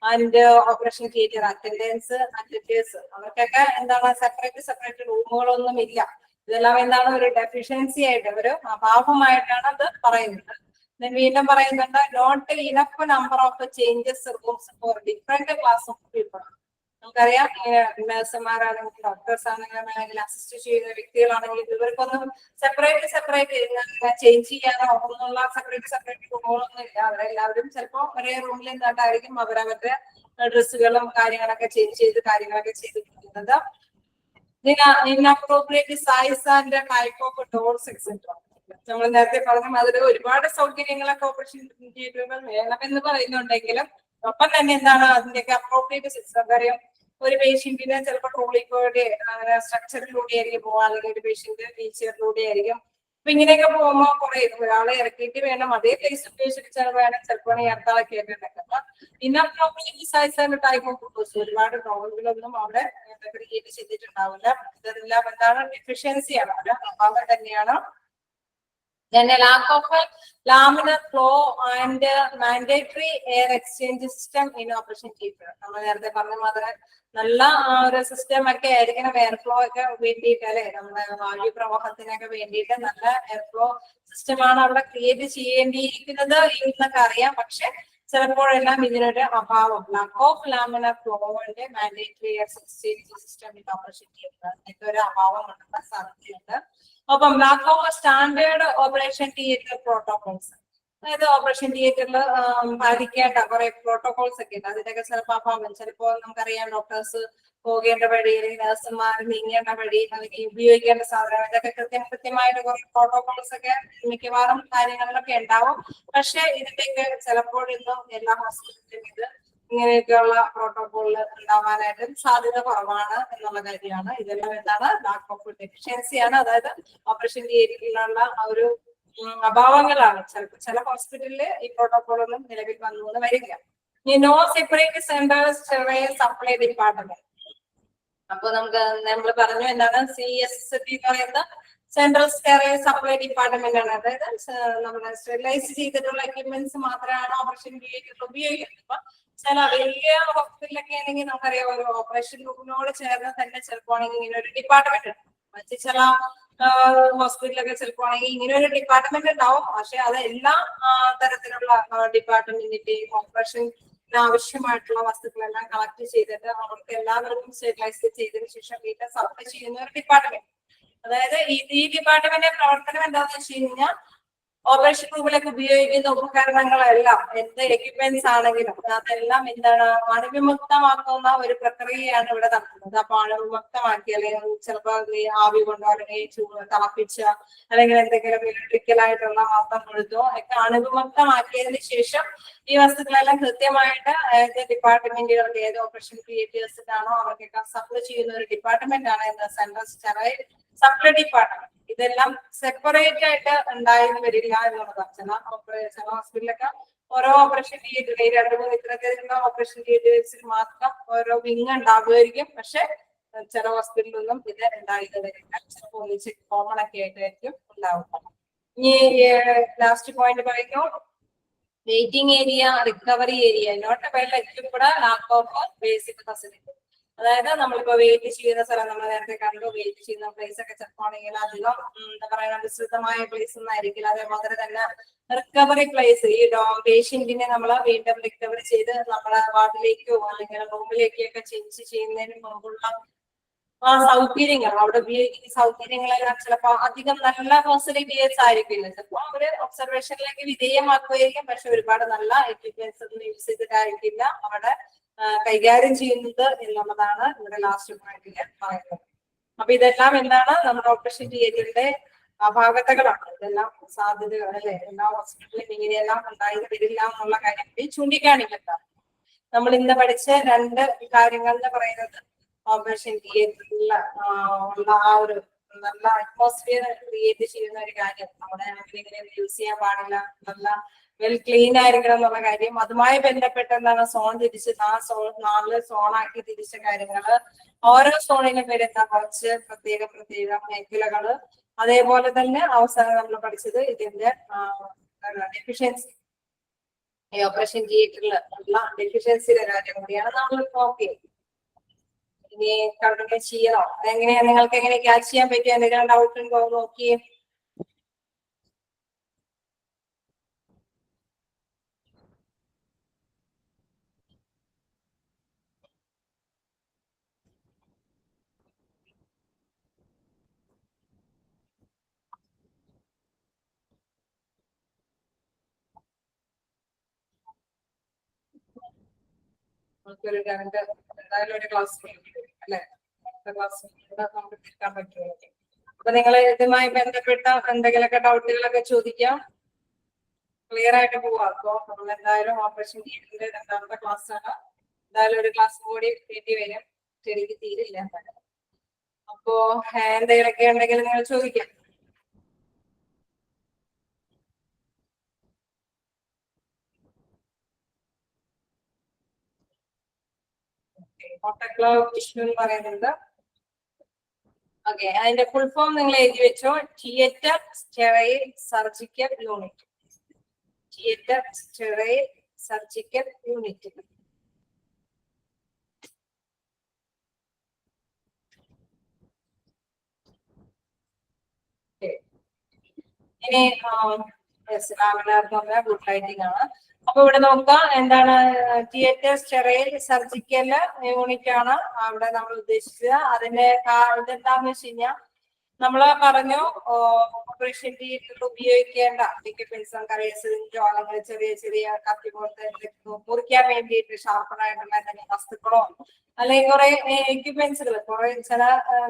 and operation theatre attendance, attenders അവർക്കൊക്കെ എന്താണ് സെപ്പറേറ്റ് റൂമുകളൊന്നും ഇല്ല. ഇതെല്ലാം എന്താണ് ഒരു ഡെഫിഷ്യൻസി ആയിട്ട് ഒരു അഭാവമായിട്ടാണ് അത് പറയുന്നത്. വീണ്ടും പറയുന്നുണ്ട് not enough number of changes rooms for different class of people. നമുക്കറിയാം നഴ്സുമാരാണെങ്കിലും ഡോക്ടേഴ്സ് ആണെങ്കിലും അല്ലെങ്കിൽ അസിസ്റ്റ് ചെയ്യുന്ന വ്യക്തികളാണെങ്കിലും ഇവർക്കൊന്നും സെപ്പറേറ്റ് ചേഞ്ച് ചെയ്യാനോ ഒന്നുള്ള സെപ്പറേറ്റ് റൂമുകളൊന്നും ഇല്ല. അവരെല്ലാവരും ചിലപ്പോ ഒരേ റൂമിൽ നിന്നിട്ടായിരിക്കും അവരവരുടെ ഡ്രസ്സുകളും കാര്യങ്ങളൊക്കെ ചേഞ്ച് ചെയ്ത് കാര്യങ്ങളൊക്കെ ചെയ്തിരിക്കുന്നത്. Inappropriate size and type of doors etcetera. നമ്മൾ നേരത്തെ പറഞ്ഞ അതിൽ ഒരുപാട് സൗകര്യങ്ങളൊക്കെ ഓപ്പറേഷൻ തിയേറ്ററുകൾ വേണമെന്ന് പറയുന്നുണ്ടെങ്കിലും ഒപ്പം തന്നെ എന്താണ് അതിന്റെയൊക്കെ അപ്രോപ്രിയേറ്റ് സിസ്റ്റം. കാര്യം ഒരു പേഷ്യന്റിന് ചിലപ്പോൾ ട്രോളിക്കൂടെ അങ്ങനെ സ്ട്രക്ചറിലൂടെ ആയിരിക്കും പോവാ, അല്ലെങ്കിൽ ഒരു പേഷ്യന്റ് വീൽ ചെയറിലൂടെ ആയിരിക്കും. അപ്പൊ ഇങ്ങനെയൊക്കെ പോകുമ്പോൾ കുറെ ഒരാളെ ഇറക്കിയിട്ട് വേണം അതേ പ്ലേസ് ഉപയോഗിച്ചിട്ട് വേണം ചിലപ്പോൾ ഈ അടുത്താളൊക്കെ ആയിട്ടുണ്ടെങ്കിൽ അപ്പൊ inappropriate size and type of doors ഒരുപാട് ഡോറുകളൊന്നും അവിടെ ക്രിയേറ്റ് ചെയ്തിട്ടുണ്ടാവില്ല. ഇതെല്ലാം എന്താണ് ഡെഫിഷ്യൻസിയാണ്, ഒരു അഭാവം തന്നെയാണ്. Then a lack of a laminar flow and mandatory air exchange system in operation theatre. നമ്മൾ നേരത്തെ പറഞ്ഞ മാതിരി നല്ല ഒരു സിസ്റ്റം ഒക്കെ ആയിരിക്കണം. എയർ ഫ്ലോ ഒക്കെ വേണ്ടിയിട്ട് അല്ലെ, നമ്മുടെ വായു പ്രവാഹത്തിനൊക്കെ വേണ്ടിയിട്ട് നല്ല എയർ ഫ്ലോ സിസ്റ്റമാണ് അവിടെ ക്രിയേറ്റ് ചെയ്യേണ്ടിയിരിക്കുന്നത് എന്നൊക്കെ അറിയാം. പക്ഷെ ചിലപ്പോഴെല്ലാം ഇതിനൊരു അഭാവം ലാക്ക് ഓഫ് ലാമിനാർ ഫ്ലോന്റെ mandatory air exchange system in operation theatre അതിന്റെ ഒരു അഭാവം ഉണ്ടെന്ന സാധ്യതയുണ്ട്. അപ്പം lack of standard operation theatre protocols, അതായത് ഓപ്പറേഷൻ തിയേറ്ററിൽ പാലിക്കേണ്ട കുറെ പ്രോട്ടോകോൾസ് ഒക്കെ ഉണ്ട്. അതിന്റെയൊക്കെ ചിലപ്പോൾ അഭാവം. ചിലപ്പോൾ നമുക്കറിയാം ഡോക്ടേഴ്സ് പോകേണ്ട വഴി അല്ലെങ്കിൽ നഴ്സുമാർ നീങ്ങേണ്ട വഴി അല്ലെങ്കിൽ ഉപയോഗിക്കേണ്ട സാധനം ഇതൊക്കെ കൃത്യമായിട്ട് കുറെ പ്രോട്ടോകോൾസ് ഒക്കെ മിക്കവാറും കാര്യങ്ങളിലൊക്കെ ഉണ്ടാവും. പക്ഷെ ഇതിന്റെയൊക്കെ ചിലപ്പോഴൊന്നും എല്ലാ ഹോസ്പിറ്റലിലും ഇത് ഇങ്ങനെയൊക്കെയുള്ള പ്രോട്ടോകോളിൽ ഉണ്ടാവാനായിട്ട് സാധ്യത കുറവാണ് എന്നുള്ള കാര്യമാണ്. ഇതെല്ലാം എന്താണ് ലാക്ക് ഓഫ് ഡെഫിഷ്യൻസിയാണ്. അതായത് ഓപ്പറേഷൻ തിയേറ്ററിലുള്ള ആ ഒരു അഭാവങ്ങളാണ്. ചില ഹോസ്പിറ്റലില് ഈ പ്രോട്ടോകോളൊന്നും നിലവിൽ വന്നു വരില്ല. No separate centres supply department. അപ്പൊ നമ്മൾ പറഞ്ഞു എന്താണ് CSSD എന്ന് പറയുന്ന സെൻട്രൽ സ്റ്റെറൈൽ സപ്ലൈ ഡിപ്പാർട്ട്മെന്റ് ആണ്. അതായത് നമ്മുടെ സ്റ്റെറിലൈസ് ചെയ്തിട്ടുള്ള എക്യുപ്മെന്റ്സ് മാത്രമാണ് ഓപ്പറേഷൻ തിയേറ്ററിൽ ഉപയോഗിക്കുന്നത്. അപ്പൊ ചില വലിയ ഹോസ്പിറ്റലൊക്കെ ആണെങ്കിൽ നമുക്കറിയാം ഒരു ഓപ്പറേഷൻ റൂമിനോട് ചേർന്ന് തന്നെ ചിലപ്പോൾ ആണെങ്കിൽ ഇങ്ങനെ ഒരു ഡിപ്പാർട്ട്മെന്റ് ഉണ്ട്. മറ്റ് ചില ഹോസ്പിറ്റലൊക്കെ ചിലപ്പോൾ ആണെങ്കിൽ ഇങ്ങനെ ഒരു ഡിപ്പാർട്ട്മെന്റ് ഉണ്ടാവും. പക്ഷെ അത് എല്ലാ തരത്തിലുള്ള ഡിപ്പാർട്ട്മെന്റിന്റെയും ഓപ്പറേഷൻ ആവശ്യമായിട്ടുള്ള വസ്തുക്കളെല്ലാം കളക്ട് ചെയ്തിട്ട് അവർക്ക് എല്ലാവർക്കും സ്റ്റെറിലൈസ് ചെയ്തതിനു ശേഷം വീട്ടിൽ സപ്ലൈ ചെയ്യുന്ന ഒരു ഡിപ്പാർട്ട്മെന്റ്. അതായത് ഈ ഡിപ്പാർട്ട്മെന്റിന്റെ പ്രവർത്തനം എന്താണെന്ന് വെച്ച് കഴിഞ്ഞാൽ ഓപ്പറേഷൻ റൂമിലേക്ക് ഉപയോഗിക്കുന്ന ഉപകരണങ്ങളെല്ലാം എന്ത് എക്യുപ്മെന്റ്സ് ആണെങ്കിലും അതെല്ലാം എന്താണ് അണുവിമുക്തമാക്കുന്ന ഒരു പ്രക്രിയയാണ് ഇവിടെ നടക്കുന്നത്. അപ്പൊ അണുവിമുക്തമാക്കി അല്ലെങ്കിൽ ചിലപ്പോൾ ആവി കൊണ്ടോ അല്ലെങ്കിൽ തിളപ്പിച്ച അല്ലെങ്കിൽ എന്തെങ്കിലും ഇലക്ട്രിക്കലായിട്ടുള്ള മർദ്ദം കൊടുത്തോ ഒക്കെ അണുവിമുക്തമാക്കിയതിനു ശേഷം ഈ വസ്തുക്കളെല്ലാം കൃത്യമായിട്ട് ഏത് ഡിപ്പാർട്ട്മെന്റുകൾക്ക് ഏത് ഓപ്പറേഷൻ തിയേറ്റേഴ്സിനാണോ അവർക്കൊക്കെ സപ്ലൈ ചെയ്യുന്ന ഒരു ഡിപ്പാർട്ട്മെന്റ് ആണ് എന്താ സെൻട്രൽ സ്റ്റെറൈൽ സപ്ലൈ ഡിപ്പാർട്ട്മെന്റ്. ഇതെല്ലാം സെപ്പറേറ്റ് ആയിട്ട് ഉണ്ടായിരുന്നു വരില്ല എന്നുള്ളതാണ്. ചില ഹോസ്പിറ്റലൊക്കെ ഓരോ ഓപ്പറേഷൻ തിയേറ്ററിൽ 2-3 ഇത്തരത്തിലുള്ള ഓപ്പറേഷൻ തിയേറ്റേഴ്സിൽ മാത്രം ഓരോ വിങ് ഉണ്ടാകുമായിരിക്കും. പക്ഷെ ചില ഹോസ്പിറ്റലിലൊന്നും ഇത് ഉണ്ടായിട്ട് വരില്ല. ചിലപ്പോൾ ഒന്നിച്ച് കോമൺ ഒക്കെ ആയിട്ടായിരിക്കും ഉണ്ടാവുക. ഇനി ലാസ്റ്റ് പോയിന്റ് പറയുന്നു waiting area, recovery area, not well equipped, lack of basic facility. അതായത് നമ്മളിപ്പോ വെയിറ്റ് ചെയ്യുന്ന സ്ഥലം നമ്മൾ നേരത്തെ കണ്ടു. വെയിറ്റ് ചെയ്യുന്ന പ്ലേസ് ഒക്കെ ചിലപ്പോണെങ്കിൽ അധികം എന്താ പറയുക വിസ്തൃതമായ പ്ലേസ് ഒന്നും ആയിരിക്കില്ല. അതേപോലെ തന്നെ റിക്കവറി പ്ലേസ്, ഈ പേഷ്യന്റിനെ നമ്മൾ വീണ്ടും റിക്കവറി ചെയ്ത് നമ്മളെ വാർഡിലേക്കോ അല്ലെങ്കിൽ റൂമിലേക്കോ ഒക്കെ ചേഞ്ച് ചെയ്യുന്നതിന് മുമ്പുള്ള ആ സൗകര്യങ്ങൾ അവിടെ ഉപയോഗിക്കുന്ന സൗകര്യങ്ങളെല്ലാം ചിലപ്പോ അധികം നല്ല ഫെസിലിറ്റീസ് ആയിരിക്കില്ല. ചിലപ്പോ അവര് ഒബ്സർവേഷനിലേക്ക് വിധേയമാക്കുമായിരിക്കും, പക്ഷെ ഒരുപാട് നല്ല എക്യുപ്മെന്റ്സ് ഒന്നും യൂസ് ചെയ്തിട്ടായിരിക്കില്ല അവിടെ കൈകാര്യം ചെയ്യുന്നത് എന്നുള്ളതാണ് ഇവിടെ ലാസ്റ്റ് പോയിന്റിൽ പറയുന്നത്. അപ്പൊ ഇതെല്ലാം എന്താണ് നമ്മുടെ ഓപ്പറേഷൻ തിയേറ്ററിന്റെ അപാകതകളാണ്, ഇതെല്ലാം സാധ്യതകൾ അല്ലെ. എല്ലാ ഹോസ്പിറ്റലിലും ഇങ്ങനെയെല്ലാം ഉണ്ടായി വരില്ല എന്നുള്ള കാര്യം കൂടി ചൂണ്ടിക്കാണിക്കുന്നതാണ്. നമ്മൾ ഇന്ന് പഠിച്ച 2 കാര്യങ്ങൾ എന്ന് പറയുന്നത് ഓപ്പറേഷൻ തിയേറ്ററിൽ ഉള്ള ആ ഒരു നല്ല അറ്റ്മോസ്ഫിയർ ക്രിയേറ്റ് ചെയ്യുന്ന ഒരു കാര്യം, അവിടെ ഇങ്ങനെ യൂസ് ചെയ്യാൻ പാടില്ല, നല്ല വെൽ ക്ലീൻ ആയിരിക്കണം എന്നുള്ള കാര്യം, അതുമായി ബന്ധപ്പെട്ട് എന്താണ് സോൺ തിരിച്ച് 4 സോണാക്കി തിരിച്ച കാര്യങ്ങള്, ഓരോ സോണിലും വരുന്ന കുറച്ച് പ്രത്യേക മേഖലകള്, അതേപോലെ തന്നെ അവസാനം നമ്മൾ പഠിച്ചത് ഇതിന്റെ ഡെഫിഷ്യൻസി, ഈ ഓപ്പറേഷൻ തിയേറ്ററിൽ ഉള്ള ഡെഫിഷ്യൻസിയുടെ കാര്യം കൂടിയാണ് നമ്മൾ നോക്കിയത്. ഇനി കണ്ടിന്യൂ ചെയ്യണോ? അതെങ്ങനെയാ, നിങ്ങൾക്ക് എങ്ങനെ ക്യാച്ച് ചെയ്യാൻ പറ്റിയ എന്തെങ്കിലും ഡൗട്ട് ഉണ്ടോ നോക്കിയേ. നമുക്കൊരു എന്തായാലും ഒരു ക്ലാസ് അല്ലെ, അടുത്ത ക്ലാസ് നമുക്ക് തീർക്കാൻ പറ്റുമോ? അപ്പൊ നിങ്ങൾ ഇതുമായി ബന്ധപ്പെട്ട എന്തെങ്കിലുമൊക്കെ ഡൗട്ടുകളൊക്കെ ചോദിക്കാം, ക്ലിയർ ആയിട്ട് പോവാം. അപ്പൊ നമ്മൾ എന്തായാലും ഓപ്പറേഷൻ തിയേറ്ററിന്റെ 2ാമത്തെ ക്ലാസ് ആണ്. എന്തായാലും ഒരു ക്ലാസ് കൂടി വേണ്ടി വരും, ശരിക്ക് തീരില്ല എന്തായാലും. അപ്പോ എന്തെങ്കിലുമൊക്കെ ഉണ്ടെങ്കിൽ നിങ്ങൾ ചോദിക്കാം. ഓട്ടോക്ലേവ് ടിഷ്യൂ എന്ന് പറയുന്നത്, ഓക്കെ, അതിന്റെ ഫുൾ ഫോം നിങ്ങൾ എഴുതി വെച്ചോ. Theatre sterile surgical unit. Theatre sterile surgical unit. ഇനി ഗുഡ് റൈറ്റിംഗ് ആണ്. അപ്പൊ ഇവിടെ നോക്കാം എന്താണ് തിയേറ്റർ സ്റ്റെറൈൽ സർജിക്കൽ യൂണിറ്റ് ആണ് അവിടെ നമ്മൾ ഉദ്ദേശിച്ചത്. അതിന്റെ ഇതെന്താന്ന് വെച്ച് കഴിഞ്ഞാൽ നമ്മള് പറഞ്ഞു ഓപ്പറേഷൻ തിയേറ്ററിൽ ഉപയോഗിക്കേണ്ട എക്യുപ്മെന്റ്സ്, സിറിഞ്ചോ അല്ലെങ്കിൽ ചെറിയ കത്തി പോലത്തെ മുറിക്കാൻ വേണ്ടിയിട്ട് ഷാർപ്പണായിട്ടുള്ള എന്തെങ്കിലും വസ്തുക്കളോ അല്ലെങ്കിൽ കുറെ എക്യുപ്മെന്റ്സുകൾ, കുറെ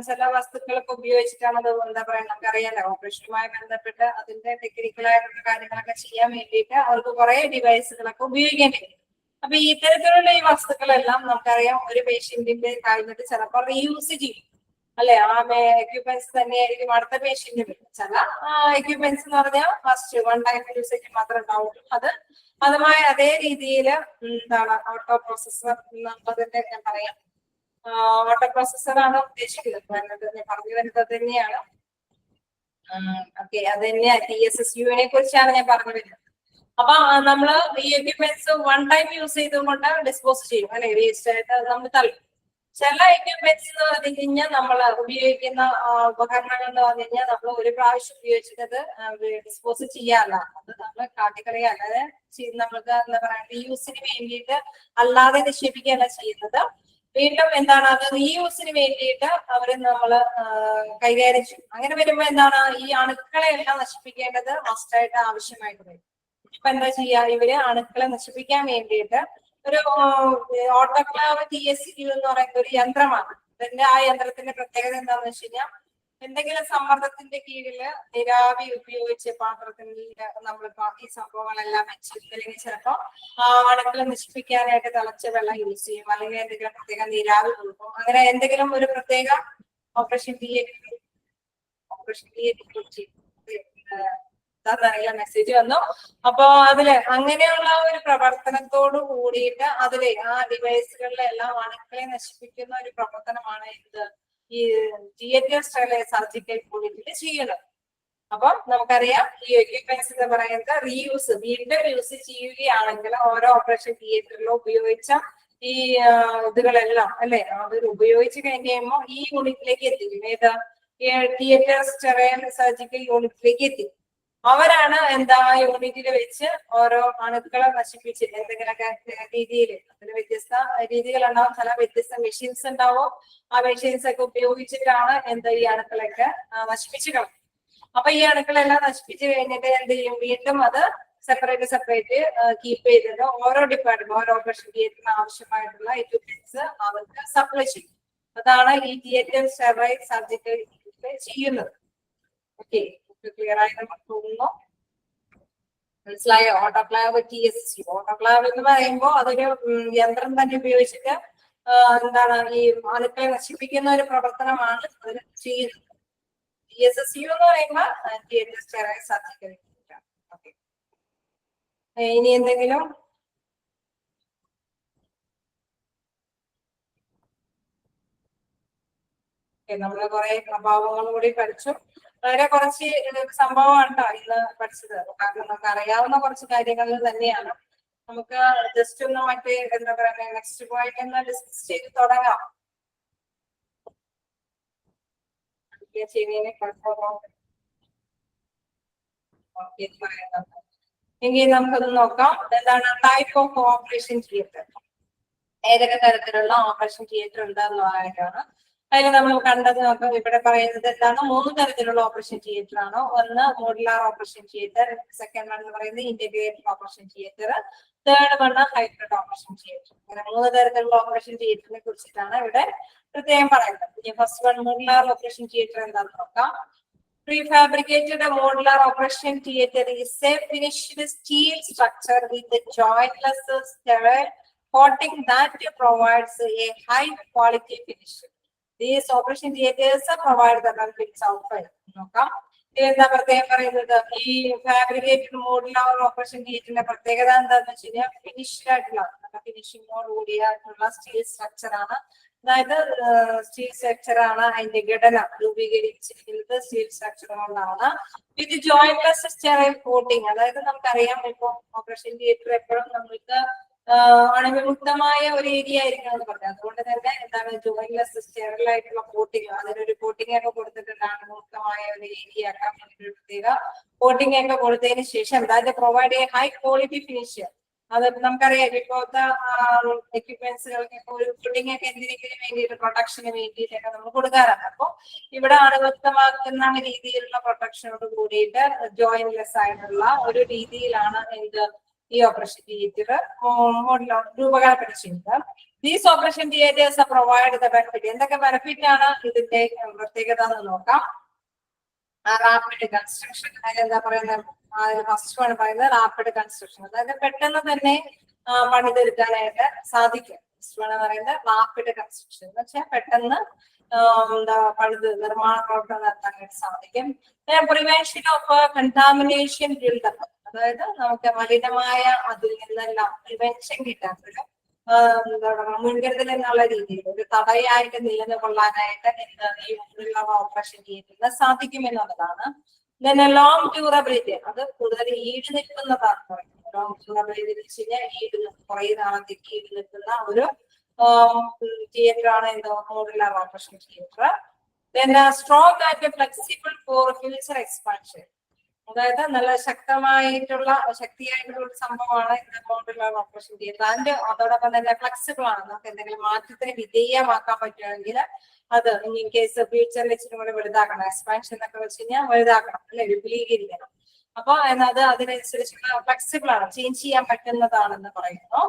ചില വസ്തുക്കളൊക്കെ ഉപയോഗിച്ചിട്ടാണ് അത് എന്താ പറയാ, നമുക്കറിയാലോ ഓപ്പറേഷനുമായി ബന്ധപ്പെട്ട് അതിന്റെ ടെക്നിക്കലായിട്ടുള്ള കാര്യങ്ങളൊക്കെ ചെയ്യാൻ വേണ്ടിയിട്ട് അവർക്ക് കുറെ ഡിവൈസുകളൊക്കെ ഉപയോഗിക്കേണ്ടി വരും. അപ്പൊ ഇത്തരത്തിലുള്ള ഈ വസ്തുക്കളെല്ലാം നമുക്കറിയാം ഒരു പേഷ്യന്റിന്റെ കഴിഞ്ഞിട്ട് ചിലപ്പോൾ റീയൂസ് ചെയ്യും അല്ലെ. ആ എക്യുപ്മെന്റ്സ് തന്നെയായിരിക്കും അടുത്ത പേഷ്യന്റ് വരും. ചില എക്യുപ്മെന്റ്സ് എന്ന് പറഞ്ഞാൽ ഫസ്റ്റ് 1 ടൈം യൂസേജ് മാത്രമേ ഉണ്ടാവുള്ളൂ. അതുമായി അതേ രീതിയിൽ എന്താണ് ഓട്ടോ പ്രോസസർ എന്നുള്ളതിന്റെ ഞാൻ പറയാം. ഓട്ടോ പ്രോസസർ ആണ് ഉദ്ദേശിക്കുന്നത്, ഞാൻ പറഞ്ഞു വരുന്നത് തന്നെയാണ്. ഓക്കെ, അത് തന്നെയാണ് TSSU-നെ കുറിച്ചാണ് ഞാൻ പറഞ്ഞു വരുന്നത്. അപ്പൊ നമ്മള് ഈ എക്യുപ്മെന്റ്സ് 1 ടൈം യൂസ് ചെയ്തുകൊണ്ട് ഡിസ്പോസ് ചെയ്യും അല്ലെ, വേസ്റ്റ് ആയിട്ട് നമ്മൾ തള്ളും. ചില എക്യുപ്മെന്റ്സ് എന്ന് പറഞ്ഞു കഴിഞ്ഞാൽ നമ്മൾ ഉപയോഗിക്കുന്ന ഉപകരണങ്ങൾ എന്ന് പറഞ്ഞു കഴിഞ്ഞാൽ നമ്മൾ ഒരു പ്രാവശ്യം ഉപയോഗിച്ചത് ഡിസ്പോസ് ചെയ്യാറില്ല, അത് നമ്മൾ കാട്ടിക്കളയുക, അല്ലാതെ നമ്മൾക്ക് എന്താ പറയാ റീയൂസിന് വേണ്ടിയിട്ട് അല്ലാതെ നിക്ഷേപിക്കുകയല്ല ചെയ്യുന്നത്. വീണ്ടും എന്താണ് അത് റീയൂസിന് വേണ്ടിയിട്ട് അവര് നമ്മള് കൈകാര്യം ചെയ്യും. അങ്ങനെ വരുമ്പോ എന്താണ് ഈ അണുക്കളെ എല്ലാം നശിപ്പിക്കേണ്ടത് മസ്റ്റായിട്ട് ആവശ്യമായിട്ട് വരും. ഇപ്പൊ എന്താ ചെയ്യാ, ഇവര് അണുക്കളെ നശിപ്പിക്കാൻ വേണ്ടിയിട്ട് ഒരു ഓട്ടോക്ലേവ് TSU എന്ന് പറയുന്ന ഒരു യന്ത്രമാണ്. ഇതിന്റെ ആ യന്ത്രത്തിന്റെ പ്രത്യേകത എന്താണെന്ന് വെച്ച് കഴിഞ്ഞാൽ എന്തെങ്കിലും സമ്മർദ്ദത്തിന്റെ കീഴില് നീരാവി ഉപയോഗിച്ച് പാത്രത്തിൽ നമ്മൾ ഈ സംഭവങ്ങളെല്ലാം വെച്ചിട്ട് അല്ലെങ്കിൽ ചിലപ്പോ അണുക്കളെ നശിപ്പിക്കാനായിട്ട് തിളച്ച വെള്ളം യൂസ് ചെയ്യും, അല്ലെങ്കിൽ എന്തെങ്കിലും പ്രത്യേക നീരാവി കൊടുക്കും. അങ്ങനെ എന്തെങ്കിലും ഒരു പ്രത്യേക ഓപ്പറേഷൻ തിയേറ്റർ മെസ്സേജ് വന്നു. അപ്പൊ അതില് അങ്ങനെയുള്ള ഒരു പ്രവർത്തനത്തോട് കൂടിയിട്ട് അതിലെ ആ ഡിവൈസുകളിലെല്ലാം അണുക്കളെ നശിപ്പിക്കുന്ന ഒരു പ്രവർത്തനമാണ് ഇത് ഈ തിയേറ്റർ സ്റ്റൈൽ സർജിക്കൽ യൂണിറ്റിൽ ചെയ്യുന്നത്. അപ്പം നമുക്കറിയാം ഈ എക്യുപ്മെന്റ്സ് എന്ന് പറയുന്നത് റീയൂസ്, വീണ്ടും യൂസ് ചെയ്യുകയാണെങ്കിൽ ഓരോ ഓപ്പറേഷൻ തിയേറ്ററിലും ഉപയോഗിച്ച ഈ ഇതുകളെല്ലാം അല്ലെ, അത് ഉപയോഗിച്ച് കഴിഞ്ഞ് കഴിയുമ്പോൾ ഈ യൂണിറ്റിലേക്ക് എത്തിക്കും. ഏത് തിയേറ്റർ സ്റ്റെറൈൽ സർജിക്കൽ യൂണിറ്റിലേക്ക് എത്തി. അവരാണ് എന്താ യൂണിറ്റിൽ വെച്ച് ഓരോ അണുക്കളെ നശിപ്പിച്ച് എന്തെങ്കിലുമൊക്കെ രീതിയിൽ, അതിന് വ്യത്യസ്ത രീതികളുണ്ടാവും, ചില വ്യത്യസ്ത മെഷീൻസ് ഉണ്ടാവും. ആ മെഷീൻസ് ഒക്കെ ഉപയോഗിച്ചിട്ടാണ് എന്താ ഈ അണുക്കളൊക്കെ നശിപ്പിച്ച് കളയും. അപ്പൊ ഈ അണുക്കളെല്ലാം നശിപ്പിച്ച് കഴിഞ്ഞിട്ട് എന്ത് ചെയ്യും, വീണ്ടും അത് സെപ്പറേറ്റ് കീപ്പ് ചെയ്തിട്ട് ഓരോ ഡിപ്പാർട്ട്മെന്റ്, ഓരോ ഓപ്പറേഷൻ തിയേറ്ററിന് ആവശ്യമായിട്ടുള്ള എക്യുപ്മെന്റ്സ് അവർക്ക് സപ്ലൈ ചെയ്യും. അതാണ് ഈ തിയേറ്റർ സ്റ്റെറൈൽ സർജിക്കൽ ചെയ്യുന്നത്. ഓക്കെ, ക്ലിയർ ആയി നമുക്ക് തോന്നുന്നു, മനസ്സിലായോ? ഓട്ടോക്ലാവ് TSCU, ഓട്ടോക്ലാവ് എന്ന് പറയുമ്പോൾ അതൊരു യന്ത്രം തന്നെ ഉപയോഗിച്ചിട്ട് എന്താണ് ഈ അണുക്കളെ നശിപ്പിക്കുന്ന ഒരു പ്രവർത്തനമാണ് അതിൽ ചെയ്യുന്നത്. TSCU എന്ന് പറയുമ്പോൾ തിയേറ്റർ സ്റ്റെറൈൽ സർജിക്കൽ. ഓക്കെ, ഇനി എന്തെങ്കിലും? നമ്മള് കുറെ പ്രഭാവങ്ങളും കൂടി പഠിച്ചു. വളരെ കുറച്ച് സംഭവമാണ് കേട്ടോ ഇന്ന് പഠിച്ചത്. കാരണം നമുക്ക് അറിയാവുന്ന കുറച്ച് കാര്യങ്ങളിൽ തന്നെയാണ്. നമുക്ക് ജസ്റ്റ് ഒന്ന് മറ്റേ എന്താ പറയുക നെക്സ്റ്റ് പോയിന്റ് ഒന്ന് ഡിസ്കസ് ചെയ്ത് തുടങ്ങാം. എങ്കിൽ നമുക്കത് നോക്കാം. എന്താണ് ടൈപ്പ് ഓഫ് ഓപ്പറേഷൻ തിയേറ്റർ, ഏതൊക്കെ തരത്തിലുള്ള ഓപ്പറേഷൻ തിയേറ്റർ ഉണ്ടെന്നുള്ളതാണ് അതിൽ നമ്മൾ കണ്ടത്. നോക്കാം, ഇവിടെ പറയുന്നത് എന്താണ്, 3 തരത്തിലുള്ള ഓപ്പറേഷൻ തിയേറ്റർ ആണ്. ഒന്ന് modular operation theatre, second one എന്ന് പറയുന്നത് integrated operation theatre, third one hybrid operation theatre. അങ്ങനെ 3 തരത്തിലുള്ള ഓപ്പറേഷൻ തിയേറ്ററിനെ കുറിച്ചിട്ടാണ് ഇവിടെ പ്രത്യേകം പറയുന്നത്. ഇനി first one modular operation theatre എന്താണെന്ന് നോക്കാം. Prefabricated modular operation theater is a finished steel structure with a jointless sterile coating that provides a high quality finish. These operation theaters provide the benefits of നോക്കാം. എന്താ പ്രത്യേകം പറയുന്നത്, ഈ fabricated modular operation തിയേറ്ററിന്റെ പ്രത്യേകത എന്താണെന്ന് വെച്ച് കഴിഞ്ഞാൽ ഫിനിഷ്ഡ് ആയിട്ടുള്ള, ഫിനിഷിങ്ങോട് കൂടിയായിട്ടുള്ള സ്റ്റീൽ സ്ട്രക്ചർ ആണ്. അതായത് സ്റ്റീൽ സ്ട്രക്ചർ ആണ് അതിന്റെ ഘടന രൂപീകരിച്ചിരിക്കുന്നത് സ്റ്റീൽ സ്ട്രക്ചർ കൊണ്ടാണ്. വിത്ത് ജോയിന്റ്ലെസ് സ്റ്റെറൈൽ കോട്ടിങ്, അതായത് നമുക്കറിയാം ഇപ്പൊ ഓപ്പറേഷൻ തിയേറ്റർ എപ്പോഴും നമ്മൾക്ക് അണുവിമുക്തമായ ഒരു ഏരിയ ആയിരിക്കണം എന്ന് പറഞ്ഞു. അതുകൊണ്ട് തന്നെ എന്താണ് ജോയിന്റ്ലെസ് സ്റ്റെറൈൽ ആയിട്ടുള്ള കോട്ടിങ്, അതിനൊരു കോട്ടിങ് ഒക്കെ കൊടുത്തിട്ടുണ്ട്. അണുവിമുക്തമായ ഒരു ഏരിയ ആക്കാൻ വേണ്ടി പ്രത്യേക കോട്ടിങ് ഒക്കെ കൊടുത്തതിന് ശേഷം that provide A high quality finish. അത് നമുക്കറിയാം ഇപ്പോഴത്തെ എക്യുപ്മെന്റ്സുകൾക്കൊക്കെ ഒരു ഫിറ്റിംഗ് ഒക്കെ എന്തിനെങ്കിലും വേണ്ടിയിട്ട് പ്രൊട്ടക്ഷന് വേണ്ടിയിട്ടൊക്കെ നമ്മൾ കൊടുക്കാറാണ്. അപ്പൊ ഇവിടെ അണുവിമുക്തമാക്കുന്ന രീതിയിലുള്ള പ്രൊട്ടക്ഷനോട് കൂടിയിട്ട് ജോയിന്റ്ലെസ് ആയിട്ടുള്ള ഒരു രീതിയിലാണ് എന്ത് ഈ ഓപ്പറേഷൻ തിയേറ്റർ രൂപകൽപ്പന. These operation theatres provide the benefit. എന്തൊക്കെ ബെനിഫിറ്റ് ആണ് ഇതിന്റെ പ്രത്യേകത എന്ന് നോക്കാം. റാപ്പിഡ് കൺസ്ട്രക്ഷൻ, എന്താ പറയുന്നത്, ഫസ്റ്റ് ആണ് പറയുന്നത് റാപ്പിഡ് കൺസ്ട്രക്ഷൻ, അതായത് പെട്ടെന്ന് തന്നെ പണിതെടുക്കാനായിട്ട് സാധിക്കും. ഫസ്റ്റ് ആണ് പറയുന്നത് റാപ്പിഡ് കൺസ്ട്രക്ഷൻ എന്ന് വെച്ചാൽ പെട്ടെന്ന് എന്താ പണിത് നിർമ്മാണ പ്രവർത്തനം നടത്താനായിട്ട് സാധിക്കും. പ്രിവെൻഷൻ ഓഫ് കണ്ടാമിനേഷൻ ബിൽഡപ്പ്, അതായത് നമുക്ക് മലിനമായ അതിൽ നിന്നെല്ലാം പ്രിവെൻഷൻ കിട്ടാൻ ഒരു മുൻകരുതൽ എന്നുള്ള രീതിയിൽ ഒരു തടയായിട്ട് നിലനിൽക്കൊള്ളാനായിട്ട് ഈ ഓപ്പറേഷൻ തിയേറ്ററിന് സാധിക്കുമെന്നുള്ളതാണ്. ലോങ് ഡ്യൂറബിലിറ്റി, അത് കൂടുതൽ ഈട് നിൽക്കുന്നതാണ് പറയുന്നത്. ലോങ് ഡ്യൂറബിലിറ്റി എന്ന് വെച്ച് കഴിഞ്ഞാൽ കുറെ നാളത്തേക്ക് ഈട് നിൽക്കുന്ന ഒരു തിയേറ്റർ ആണ് എന്താ modular operation theatre. Strong and flexible for future expansion, അതായത് നല്ല ശക്തിയായിട്ടുള്ള ഒരു സംഭവമാണ് മോഡുലാർ ഓപ്പറേഷൻ തിയേറ്റർ. അതിന്റെ അതോടൊപ്പം തന്നെ ഫ്ലെക്സിബിൾ ആണ്, നമുക്ക് എന്തെങ്കിലും മാറ്റത്തിന് വിധേയമാക്കാൻ പറ്റുമെങ്കിൽ അത് ഇൻ കേസ് ഫ്യൂച്ചറിൽ ഇച്ചിരി കൂടെ വലുതാക്കണം, എക്സ്പാൻഷൻ എന്നൊക്കെ വെച്ച് കഴിഞ്ഞാൽ വലുതാക്കണം അല്ലെ, വിപുലീകരിക്കണം. അപ്പൊ അത് അതിനനുസരിച്ചുള്ള ഫ്ലെക്സിബിൾ ആണ്, ചേഞ്ച് ചെയ്യാൻ പറ്റുന്നതാണെന്ന് പറയുന്നു.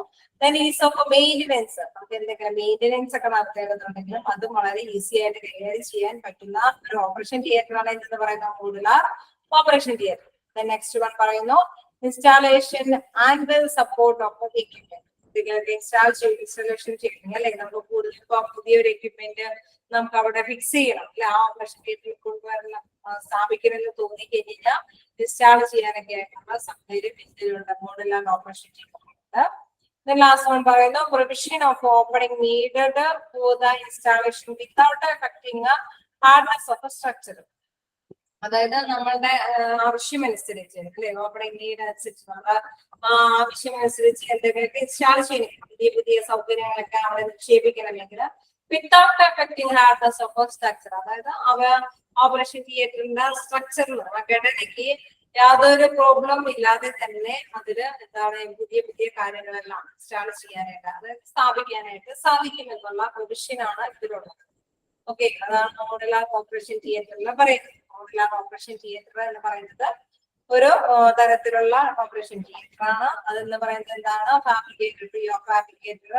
ഈസ് ഓഫ് മെയിന്റനൻസ്, നമുക്ക് എന്തെങ്കിലും മെയിന്റനൻസ് ഒക്കെ നടത്തേണ്ടതുണ്ടെങ്കിലും അതും വളരെ ഈസി ആയിട്ട് കൈകാര്യം ചെയ്യാൻ പറ്റുന്ന ഒരു ഓപ്പറേഷൻ തിയേറ്റർ ആണ് എന്ന് പറയുന്ന modular operation theatre. Next one പറയുന്നു installation and support of equipment. Installation ചെയ്യണം അല്ലെ, നമുക്ക് കൂടുതൽ ഇപ്പൊ പുതിയൊരു എക്യുപ്മെന്റ് നമുക്ക് അവിടെ ഫിക്സ് ചെയ്യണം അല്ലെ, ആ ഓപ്പറേഷൻ തിയേറ്ററിൽ കൊണ്ടുവരണം സ്ഥാപിക്കണമെന്ന് തോന്നി കഴിഞ്ഞാൽ ഇൻസ്റ്റാൾ ചെയ്യാനൊക്കെ ആയിട്ടുള്ള സൗകര്യം ഇതിലുണ്ട് modular operation theatre. Last one പറയുന്നു provision of opening needed for the installation without affecting hardness of structure, അതായത് നമ്മളുടെ ആവശ്യമനുസരിച്ച് അല്ലെ ഓപ്പണിംഗ് നീഡ് അനുസരിച്ച് നമ്മുടെ ആവശ്യമനുസരിച്ച് എന്തെങ്കിലുമൊക്കെ ഇൻസ്റ്റാൾ ചെയ്യണം, പുതിയ സൗകര്യങ്ങളൊക്കെ അവിടെ നിക്ഷേപിക്കണമെങ്കിൽ without affecting hardness of structure, അതായത് അവ ഓപ്പറേഷൻ തിയേറ്ററിന്റെ സ്ട്രക്ചറിൽ ഘടനയ്ക്ക് യാതൊരു പ്രോബ്ലം ഇല്ലാതെ തന്നെ അതില് എന്താണ് പുതിയ പുതിയ കാര്യങ്ങളെല്ലാം സ്റ്റാർട്ട് ചെയ്യാനായിട്ട് അതായത് സ്ഥാപിക്കാനായിട്ട് സാധിക്കും എന്നുള്ള പ്രൊവിഷനാണ് ഇതിലുള്ളത്. ഓക്കെ, അതാണ് മോഡുലാർ ഓപ്പറേഷൻ തിയേറ്ററിൽ പറയുന്നത്. മോഡുലാർ ഓപ്പറേഷൻ തിയേറ്റർ എന്ന് പറയുന്നത് ഒരു തരത്തിലുള്ള ഓപ്പറേഷൻ തിയേറ്റർ ആണ്. അതെന്ന് പറയുന്നത് എന്താണ്? Fabricator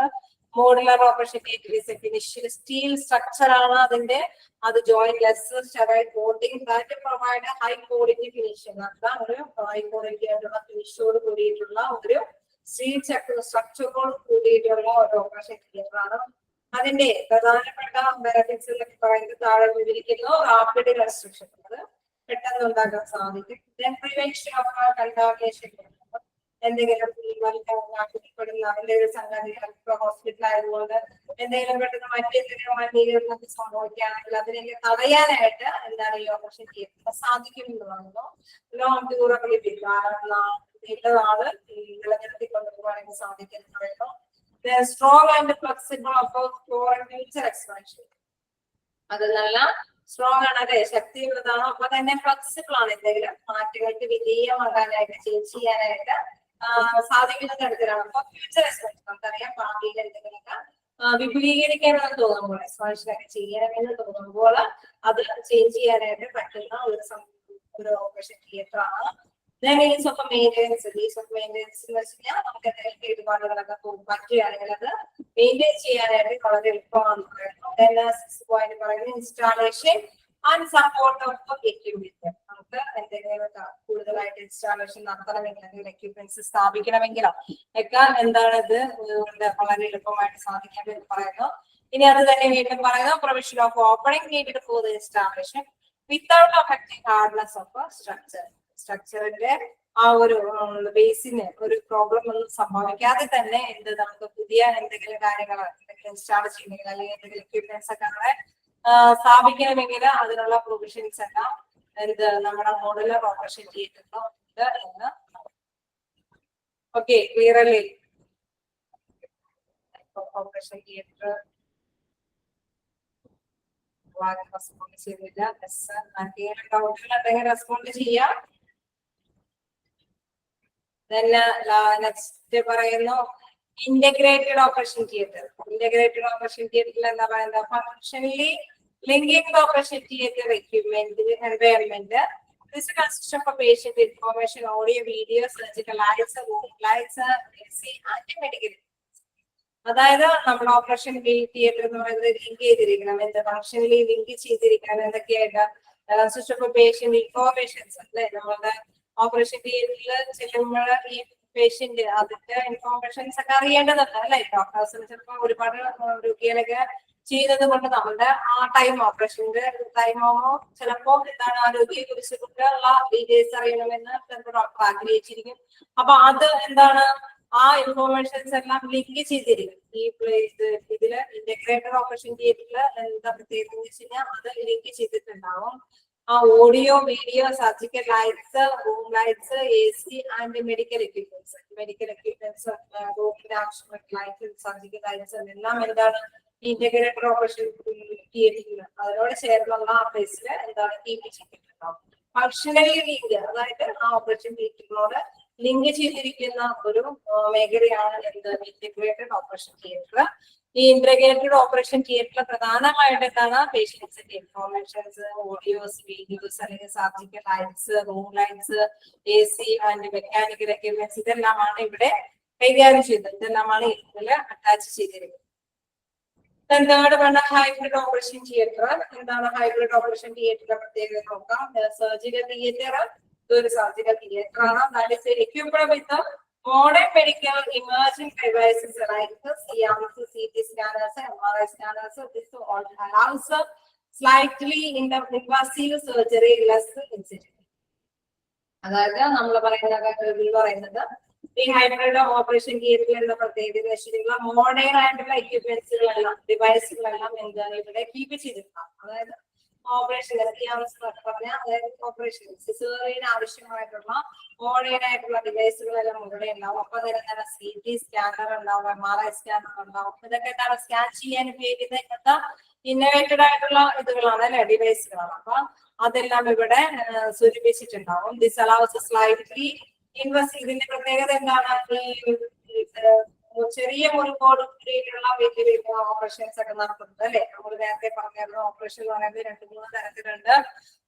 modular operation theatre is a finished steel structure ആണ് അതിന്റെ. അത് jointless sterile coating that provide high quality finishing. അതാണ് ഒരു ഹൈ ക്വാളിറ്റി ആയിട്ടുള്ള ഫിനിഷോട് കൂടിയിട്ടുള്ള ഒരു സ്റ്റീൽ സ്ട്രക്ചറോട് കൂടിയിട്ടുള്ള ഒരു ഓപ്പറേഷൻ തിയേറ്റർ ആണ്. അതിന്റെ പ്രധാനപ്പെട്ട ബെനിഫിറ്റ്സ് എന്നൊക്കെ പറയുന്നത് താഴെ വിവരിക്കുന്നു. റാപ്പിഡ് റെസ്ട്രിക്ഷൻ, അത് പെട്ടെന്ന് ഉണ്ടാക്കാൻ സാധിക്കും. പ്രിവെൻഷൻ ഓഫ് കണ്ടാമിനേഷൻ, എന്തെങ്കിലും നാട്ടിൽപ്പെടുന്ന എന്തെങ്കിലും സംഗതികൾ ഹോസ്പിറ്റൽ ആയതുകൊണ്ട് എന്തെങ്കിലും പെട്ടെന്ന് മറ്റെന്തെങ്കിലും മലിനീകരണം സംഭവിക്കുകയാണെങ്കിൽ അതിനെ തടയാനായിട്ട് എന്താണ് ഈ ഓപ്പറേഷൻ ചെയ്യാൻ സാധിക്കും എന്ന് പറയുന്നു. ലോങ് ഡ്യൂറബിലിറ്റി, നീണ്ടനാള് നിലനിർത്തി കൊണ്ടുപോകാനായിട്ട് സാധിക്കും എന്ന് പറയുന്നു. Strong and flexible for future expansion, അത് നല്ല സ്ട്രോങ് ആണ് അല്ലെ, ശക്തിയുള്ളതാണ്. അപ്പൊ തന്നെ ഫ്ലെക്സിബിൾ ആണ്, എന്തെങ്കിലും മാറ്റങ്ങൾക്ക് വിധേയമാകാനായിട്ട് ചേഞ്ച് ചെയ്യാനായിട്ട് സാധിക്കുന്ന തരത്തിലാണ്. അപ്പൊ ഫ്യൂച്ചർ എക്സ്പാൻഷൻ നമുക്കറിയാം, ഭാവിയിൽ എന്തെങ്കിലുമൊക്കെ വിപുലീകരിക്കണമെന്ന് തോന്നുമ്പോൾ എക്സ്പാൻഷനൊക്കെ ചെയ്യണമെന്ന് തോന്നുമ്പോൾ അത് ചേഞ്ച് ചെയ്യാനായിട്ട് പറ്റുന്ന ഒരു ഓപ്പറേഷൻ തിയേറ്റർ ആണ്. Is of maintenance, is of maintenance എന്ന് വെച്ച് കഴിഞ്ഞാൽ നമുക്ക് എന്തെങ്കിലും കേടുപാടുകളൊക്കെ പറ്റുകയാണെങ്കിൽ അത് മെയിൻറ്റെയിൻ ചെയ്യാനായിട്ട് വളരെ എളുപ്പമാണെന്ന് പറയുന്നു. Installation and support of equipment, നമുക്ക് എന്തെങ്കിലും കൂടുതലായിട്ട് ഇൻസ്റ്റാളേഷൻ നടത്തണമെങ്കിൽ എന്തെങ്കിലും എക്യുപ്മെന്റ്സ് സ്ഥാപിക്കണമെങ്കിലോ ഒക്കെ എന്താണ് ഇത് വളരെ എളുപ്പമായിട്ട് സാധിക്കാൻ എന്ന് പറയുന്നു. ഇനി അത് തന്നെ വീണ്ടും പറയുന്നു. Provision of opening needed for the installation without affecting hardness of structure, സ്ട്രക്ചറിന്റെ ആ ഒരു ബേസിന് ഒരു പ്രോബ്ലം ഒന്നും സംഭവിക്കാതെ തന്നെ എന്ത് നമുക്ക് പുതിയ എന്തെങ്കിലും കാര്യങ്ങൾ ഇൻസ്റ്റാൾ ചെയ്യണമെങ്കിൽ അല്ലെങ്കിൽ എന്തെങ്കിലും എക്യുപ്മെന്റ്സ് ഒക്കെ അവിടെ സ്ഥാപിക്കണമെങ്കിൽ അതിനുള്ള പ്രൊവിഷൻസ് എല്ലാം എന്ത് നമ്മുടെ മോഡുലർ ഓപ്പറേഷൻ തിയേറ്ററിലുണ്ട് എന്ന്. ഓക്കെ, ക്ലിയർ അല്ലേ? ഓപ്പറേഷൻ തിയേറ്റർ റെസ്പോണ്ട് ചെയ്തില്ല. ഡൗട്ടുകൾ എന്തെങ്കിലും റെസ്പോണ്ട് ചെയ്യാം. നെക്സ്റ്റ് പറയുന്നു integrated operation theatre. Integrated operation തിയേറ്ററിൽ എന്താ പറയുന്നത്? Functionally linking operation theatre equipment environment. This consists of a patient information, audio, video, surgical lights, room lights, AC, and medical. അതായത് നമ്മൾ operation theatre എന്ന് പറയുന്നത് ലിങ്ക് ചെയ്തിരിക്കണം, എന്താ ഫങ്ഷണലി ലിങ്ക് ചെയ്തിരിക്കണം. എന്തൊക്കെയായിട്ട്? കൺസിസ്റ്റ് ഓഫ് പേഷ്യന്റ് ഇൻഫോർമേഷൻസ് അല്ലെ, നമ്മളുടെ ഓപ്പറേഷൻ തിയേറ്ററിൽ ചെല്ലുമ്പോൾ ഈ പേഷ്യന്റ് അതിന്റെ ഇൻഫോർമേഷൻസ് ഒക്കെ അറിയേണ്ടതുണ്ട് അല്ലെ. ഡോക്ടേഴ്സിന് ചിലപ്പോൾ ഒരുപാട് രോഗികളൊക്കെ ചെയ്യുന്നത് കൊണ്ട് നമ്മുടെ ആ ടൈം ഓപ്പറേഷന്റെ ടൈമാകുമ്പോൾ ചിലപ്പോൾ എന്താണ് ആ രോഗിയെ കുറിച്ചിട്ടുള്ള ഡീറ്റെയിൽസ് അറിയണമെന്ന് ചിലപ്പോൾ ഡോക്ടർ ആഗ്രഹിച്ചിരിക്കും. അപ്പൊ അത് എന്താണ് ആ ഇൻഫോർമേഷൻസ് എല്ലാം ലിങ്ക് ചെയ്തിരിക്കും. ഈ ഇതില് ഇന്റഗ്രേറ്റഡ് ഓപ്പറേഷൻ തിയേറ്ററിൽ എന്താ പ്രത്യേകത എന്ന് വെച്ച് കഴിഞ്ഞാൽ അത് ലിങ്ക് ചെയ്തിട്ടുണ്ടാവും. ആ audio, video, surgical lights, room lights, AC and medical equipments. Medical equipments, റൂമിന്റെ ആവശ്യമായ ലൈറ്റ്സ്, സർജിക്കൽ ലൈറ്റ്സ് എല്ലാം എന്താണ് ഇന്റഗ്രേറ്റഡ് ഓപ്പറേഷൻ തിയേറ്ററിൽ അതിനോട് ചേർന്നുള്ള ആ പ്ലേസിൽ എന്താണ് ലിങ്ക് ചെയ്തിട്ടുണ്ടാവും. ഫങ്ഷണലി ലിങ്ക്, അതായത് ആ ഓപ്പറേഷൻ തിയേറ്ററിനോട് ലിങ്ക് ചെയ്തിരിക്കുന്ന ഒരു മേഖലയാണ് എന്ത്? Integrated operation theatre. ഈ ഇന്റഗ്രേറ്റഡ് ഓപ്പറേഷൻ തിയേറ്ററിൽ പ്രധാനമായിട്ട് എന്താണ് പേഷ്യൻസിന്റെ ഇൻഫോർമേഷൻസ്, ഓഡിയോസ്, വീഡിയോസ്, അല്ലെങ്കിൽ surgical lights, room lights, AC and mechanical equipments ഇതെല്ലാമാണ് ഇവിടെ കൈകാര്യം ചെയ്തത്. ഇതെല്ലാമാണ് ഇതിൽ അറ്റാച്ച് ചെയ്തിരിക്കുന്നത്. എന്താണ് വേണ്ട? Hybrid operation theatre. എന്താണ് ഹൈബ്രിഡ് ഓപ്പറേഷൻ തിയേറ്ററിന്റെ പ്രത്യേകത നോക്കാം. സർജിക്കൽ തിയേറ്റർ ഒരു സർജിക്കൽ തിയേറ്റർ ആണ്. That is equipped with modern medical imaging devices like CMs, CT scanners, MRI scanners. This all allows slightly invasive surgery less incision. അതായത് നമ്മൾ പറയുന്നത് ഈ ഹൈബ്രിഡ് ഓപ്പറേഷൻ തിയേറ്ററിൽ എന്താ പ്രത്യേകത വെച്ചിട്ടുള്ള മോഡേൺ ആയിട്ടുള്ള എക്യുപ്മെന്റ്സുകളെല്ലാം ഡിവൈസുകളെല്ലാം എന്താണ് ഇവിടെ കീപ്പ് ചെയ്തിട്ടുണ്ടാവും. അതായത് ഓപ്പറേഷൻ പറഞ്ഞാൽ അതായത് ഓപ്പറേഷൻ സിസേറിയന് ആവശ്യമായിട്ടുള്ള മോഡേൺ ആയിട്ടുള്ള ഡിവൈസുകളെല്ലാം ഇവിടെ ഉണ്ടാവും. അപ്പൊ തന്നെ എന്താണ് CT സ്കാനർ ഉണ്ടാവും, MRI സ്കാനർ ഉണ്ടാവും. ഇതൊക്കെ എന്താണ് സ്കാൻ ചെയ്യാൻ ഉപയോഗിക്കുന്ന ഇന്നത്തെ ഇന്നോവേറ്റഡ് ആയിട്ടുള്ള ഇതുകളാണ് അല്ലെ, ഡിവൈസുകളാണ്. അപ്പൊ അതെല്ലാം ഇവിടെ സൂചിപ്പിച്ചിട്ടുണ്ടാവും. This allows slightly invasive. ഇതിന്റെ പ്രത്യേകത എന്താണ്? ഈ ചെറിയ മുറിവോട് കൂടിയിട്ടുള്ള വലിയ വലിയ ഓപ്പറേഷൻസ് ഒക്കെ നടത്തുന്നത് അല്ലെ. നമ്മൾ നേരത്തെ പറഞ്ഞിരുന്നു ഓപ്പറേഷൻ എന്ന് പറയുന്നത് 2-3 തരത്തിലുണ്ട്.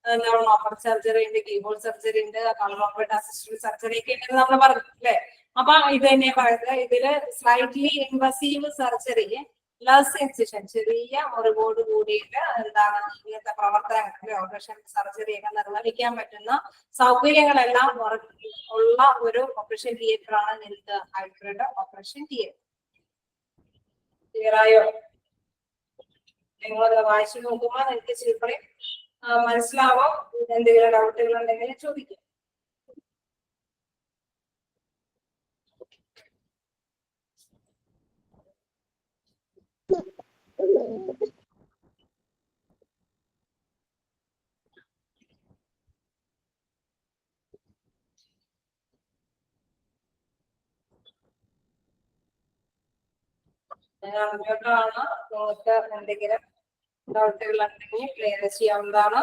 എന്താണ് ഓപ്പൺ സർജറി ഉണ്ട്, കീബോർഡ് സർജറി ഉണ്ട്, കളർ അസിസ്റ്റന്റ് സർജറി ഒക്കെ ഉണ്ടെന്ന് നമ്മൾ പറഞ്ഞു അല്ലെ. അപ്പൊ ഇത് തന്നെ പറയുന്നത് ഇതില് സ്ലൈറ്റ്ലി ഇൻവസീവ് സർജറി ലെസ് ഇൻസിഷൻ, ചെറിയ മുറിവോട് കൂടിയിട്ട് എന്താണ് ഇങ്ങനത്തെ പ്രവർത്തനങ്ങൾ ഓപ്പറേഷൻ സർജറി ഒക്കെ നിർവഹിക്കാൻ പറ്റുന്ന സൗകര്യങ്ങളെല്ലാം ഉള്ള ഒരു ഓപ്പറേഷൻ തിയേറ്റർ ആണ് എന്ത് ഹൈബ്രിഡ് ഓപ്പറേഷൻ തിയേറ്റർ. ക്ലിയറായോ? നിങ്ങളത് വായിച്ചു നോക്കുമ്പോൾ നിങ്ങൾക്ക് ചിലപ്പോഴേ മനസ്സിലാവും. എന്തെങ്കിലും ഡൗട്ടുകൾ ഉണ്ടെങ്കിൽ ചോദിക്കും. ഞാൻ അങ്ങോട്ടാണ്. നിങ്ങൾക്ക് എന്തെങ്കിലും ഡൗട്ടുകൾ ഉണ്ടെങ്കിൽ ക്ലിയർ ചെയ്യാവുന്നതാണ്.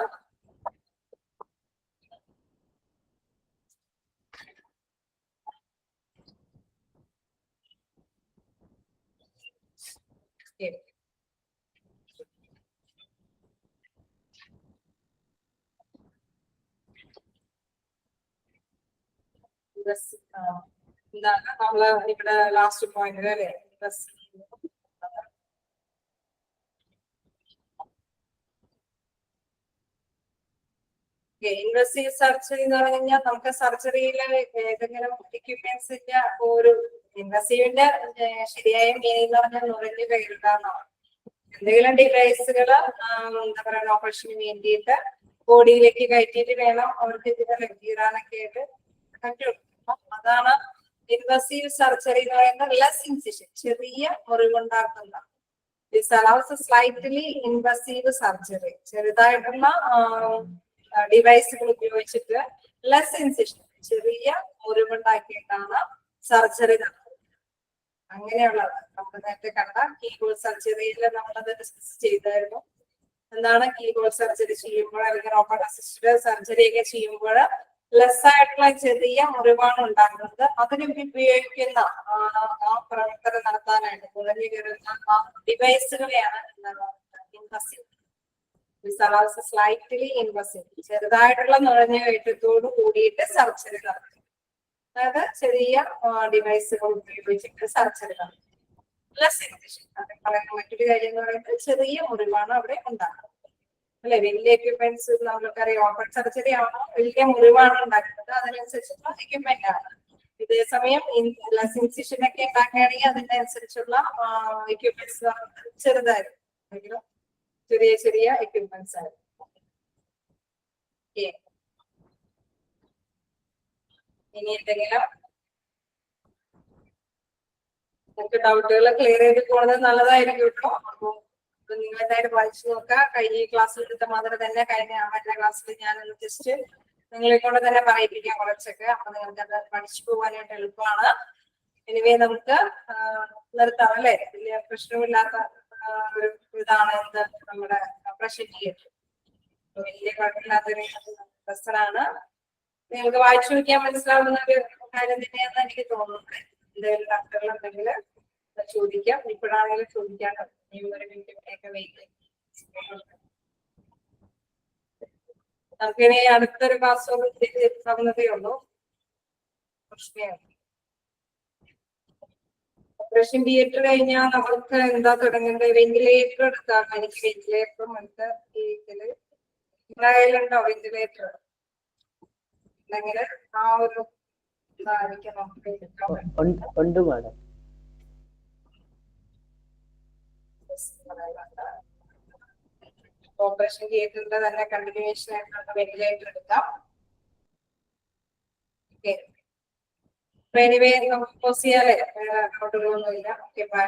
എന്താണ് നമ്മള് ഇവിടെ ലാസ്റ്റ് പോയിന്റ് അല്ലേ? ഇൻവെസീവ് സർജറി എന്ന് പറഞ്ഞു കഴിഞ്ഞാൽ നമുക്ക് സർജറിയിലെ ഏതെങ്കിലും എക്യുപ്മെന്റ്സിന്റെ ഒരു ഇൻവെസീവിന്റെ ശരിയായ മീനിങ് എന്ന് പറഞ്ഞാൽ നുഴഞ്ഞു കയറുകയെന്നാണ്. എന്തെങ്കിലും ഡിവൈസുകൾ എന്താ പറയുക ഓപ്പറേഷന് വേണ്ടിയിട്ട് ബോഡിയിലേക്ക് കയറ്റിയിട്ട് വേണം അവർക്ക് ഇതിനെ കീറാനൊക്കെ ആയിട്ട് പറ്റുള്ളൂ. അതാണ് ഇൻവെസീവ് സർജറി എന്ന് പറയുന്നത്. ലെസ് ഇൻസിഷൻ, ചെറിയ മുറിവുണ്ടാക്കുന്ന. This allows slightly invasive surgery, ചെറുതായിട്ടുള്ള ഡിവൈസുകൾ ഉപയോഗിച്ചിട്ട് ലെസ് ഇൻസിഷൻ, ചെറിയ മുറിവുണ്ടാക്കിയിട്ടാണ് സർജറി നടത്തുന്നത്. അങ്ങനെയുള്ളത് നമ്മൾ നേരത്തെ കണ്ട കീബോർഡ് സർജറിയിൽ നമ്മളത് ഡിസ്കസ് ചെയ്തായിരുന്നു. എന്താണ് കീബോർഡ് സർജറി ചെയ്യുമ്പോൾ അല്ലെങ്കിൽ ഓപ്പൺ അസിസ്റ്റഡ് സർജറി ഒക്കെ ചെയ്യുമ്പോൾ ലെസ് ആയിട്ടുള്ള ചെറിയ മുറിവാണ് ഉണ്ടാകുന്നത്. അതിന് ഉപയോഗിക്കുന്ന ആ പ്രവർത്തനം നടത്താനായിട്ട് കുഴഞ്ഞു കയറുന്ന ആ ഡിവൈസുകളെയാണ് ഇൻവെസീവ്. സ്ലൈറ്റ്ലി ഇൻവെസീവ്, ചെറുതായിട്ടുള്ള നുഴഞ്ഞു കയറ്റത്തോട് കൂടിയിട്ട് സർജറി നടത്തും. അതായത് ചെറിയ ഡിവൈസുകൾ ഉപയോഗിച്ചിട്ട് സർജറി നടത്തും. ലെസ് ഇൻസിഷൻ, അത് പറയുന്ന മറ്റൊരു കാര്യം എന്ന് പറയുന്നത് ചെറിയ മുറിവാണ് അവിടെ ഉണ്ടാകുന്നത് അല്ലെ. വലിയ എക്യുപ്മെന്റ്സ് നമുക്കറിയാം ഓപ്പൺ സർജറി ആണോ വലിയ മുറിവാണ് ഉണ്ടാക്കുന്നത്, അതിനനുസരിച്ചുള്ള എക്യുപ്മെന്റ് ആണ്. ഇതേസമയം ലെസ് ഇൻസിഷൻ ഒക്കെ ഉണ്ടാക്കുകയാണെങ്കിൽ അതിനനുസരിച്ചുള്ള എക്യുപ്മെന്റ്സ് ചെറുതായിരിക്കും, ചെറിയ ചെറിയ എക്യുപ്മെന്റ്സ് ആയിരുന്നു. ഇനി എന്തെങ്കിലും നമുക്ക് ഡൗട്ടുകൾ ക്ലിയർ ചെയ്ത് പോകുന്നത് നല്ലതായിരിക്കും കേട്ടോ. അപ്പൊ നിങ്ങൾ എന്തായാലും വായിച്ചു നോക്കുക. കഴിഞ്ഞ ക്ലാസ്സിൽ എടുത്ത മാതിരി തന്നെ കഴിഞ്ഞ മറ്റേ ക്ലാസ്സിൽ ഞാനൊന്ന് ജസ്റ്റ് നിങ്ങളെ കൊണ്ട് തന്നെ പറയിപ്പിക്കാം കുറച്ചൊക്കെ. അപ്പൊ നിങ്ങൾക്ക് അത് പഠിച്ചു പോകാനായിട്ട് എളുപ്പമാണ്. എനിവേ നമുക്ക് നിർത്താം അല്ലെ. വലിയ പ്രശ്നമില്ലാത്ത ഒരു ഇതാണ് എന്ത് നമ്മുടെ ഓപ്പറേഷൻ തിയേറ്റർ. വലിയ കുഴപ്പമില്ലാത്തൊരു പ്രശ്നമാണ്. നിങ്ങൾക്ക് വായിച്ചു നോക്കിയാൽ മനസ്സിലാവുന്ന ഒരു കാര്യം തന്നെയാണെന്ന് എനിക്ക് തോന്നുന്നത്. എന്തെങ്കിലും ഡോക്ടറുകൾ ഉണ്ടെങ്കിൽ ചോദിക്കാം. ഇപ്പോഴാണെങ്കിലും ചോദിക്കാനോ ഒരു മിനിറ്റ് വെയിറ്റ്. നമുക്കിനി അടുത്തൊരു ക്ലാസ് തന്നതേ ഉള്ളൂ. ഓപ്പറേഷൻ തിയേറ്റർ കഴിഞ്ഞാൽ നമുക്ക് എന്താ തുടങ്ങേണ്ടത്? വെന്റിലേറ്റർ എടുക്കാം. എനിക്ക് വെന്റിലേറ്ററും എടുത്ത് ഇതില് നിങ്ങളുടെ കയ്യിലുണ്ടോ വെന്റിലേറ്റർ? അല്ലെങ്കിൽ ആ ഒരു ഇതായിരിക്കും നമുക്ക് എടുക്കാം. ഓപ്പറേഷൻ തിയേറ്ററിന്റെ തന്നെ കണ്ടിന്യൂവേഷൻ ആയിട്ട് വെന്റിലേറ്റർ എടുക്കാം. ഓക്കെ, എനിവേ നമുക്ക് പോസ് ചെയ്യാലേ. ഡൗട്ടുകളൊന്നുമില്ല. Okay, bye.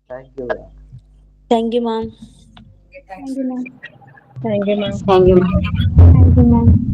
Thank you, ma'am. Thank you, ma'am. Thank you, ma'am. Thank you, ma'am. Thank you, ma'am.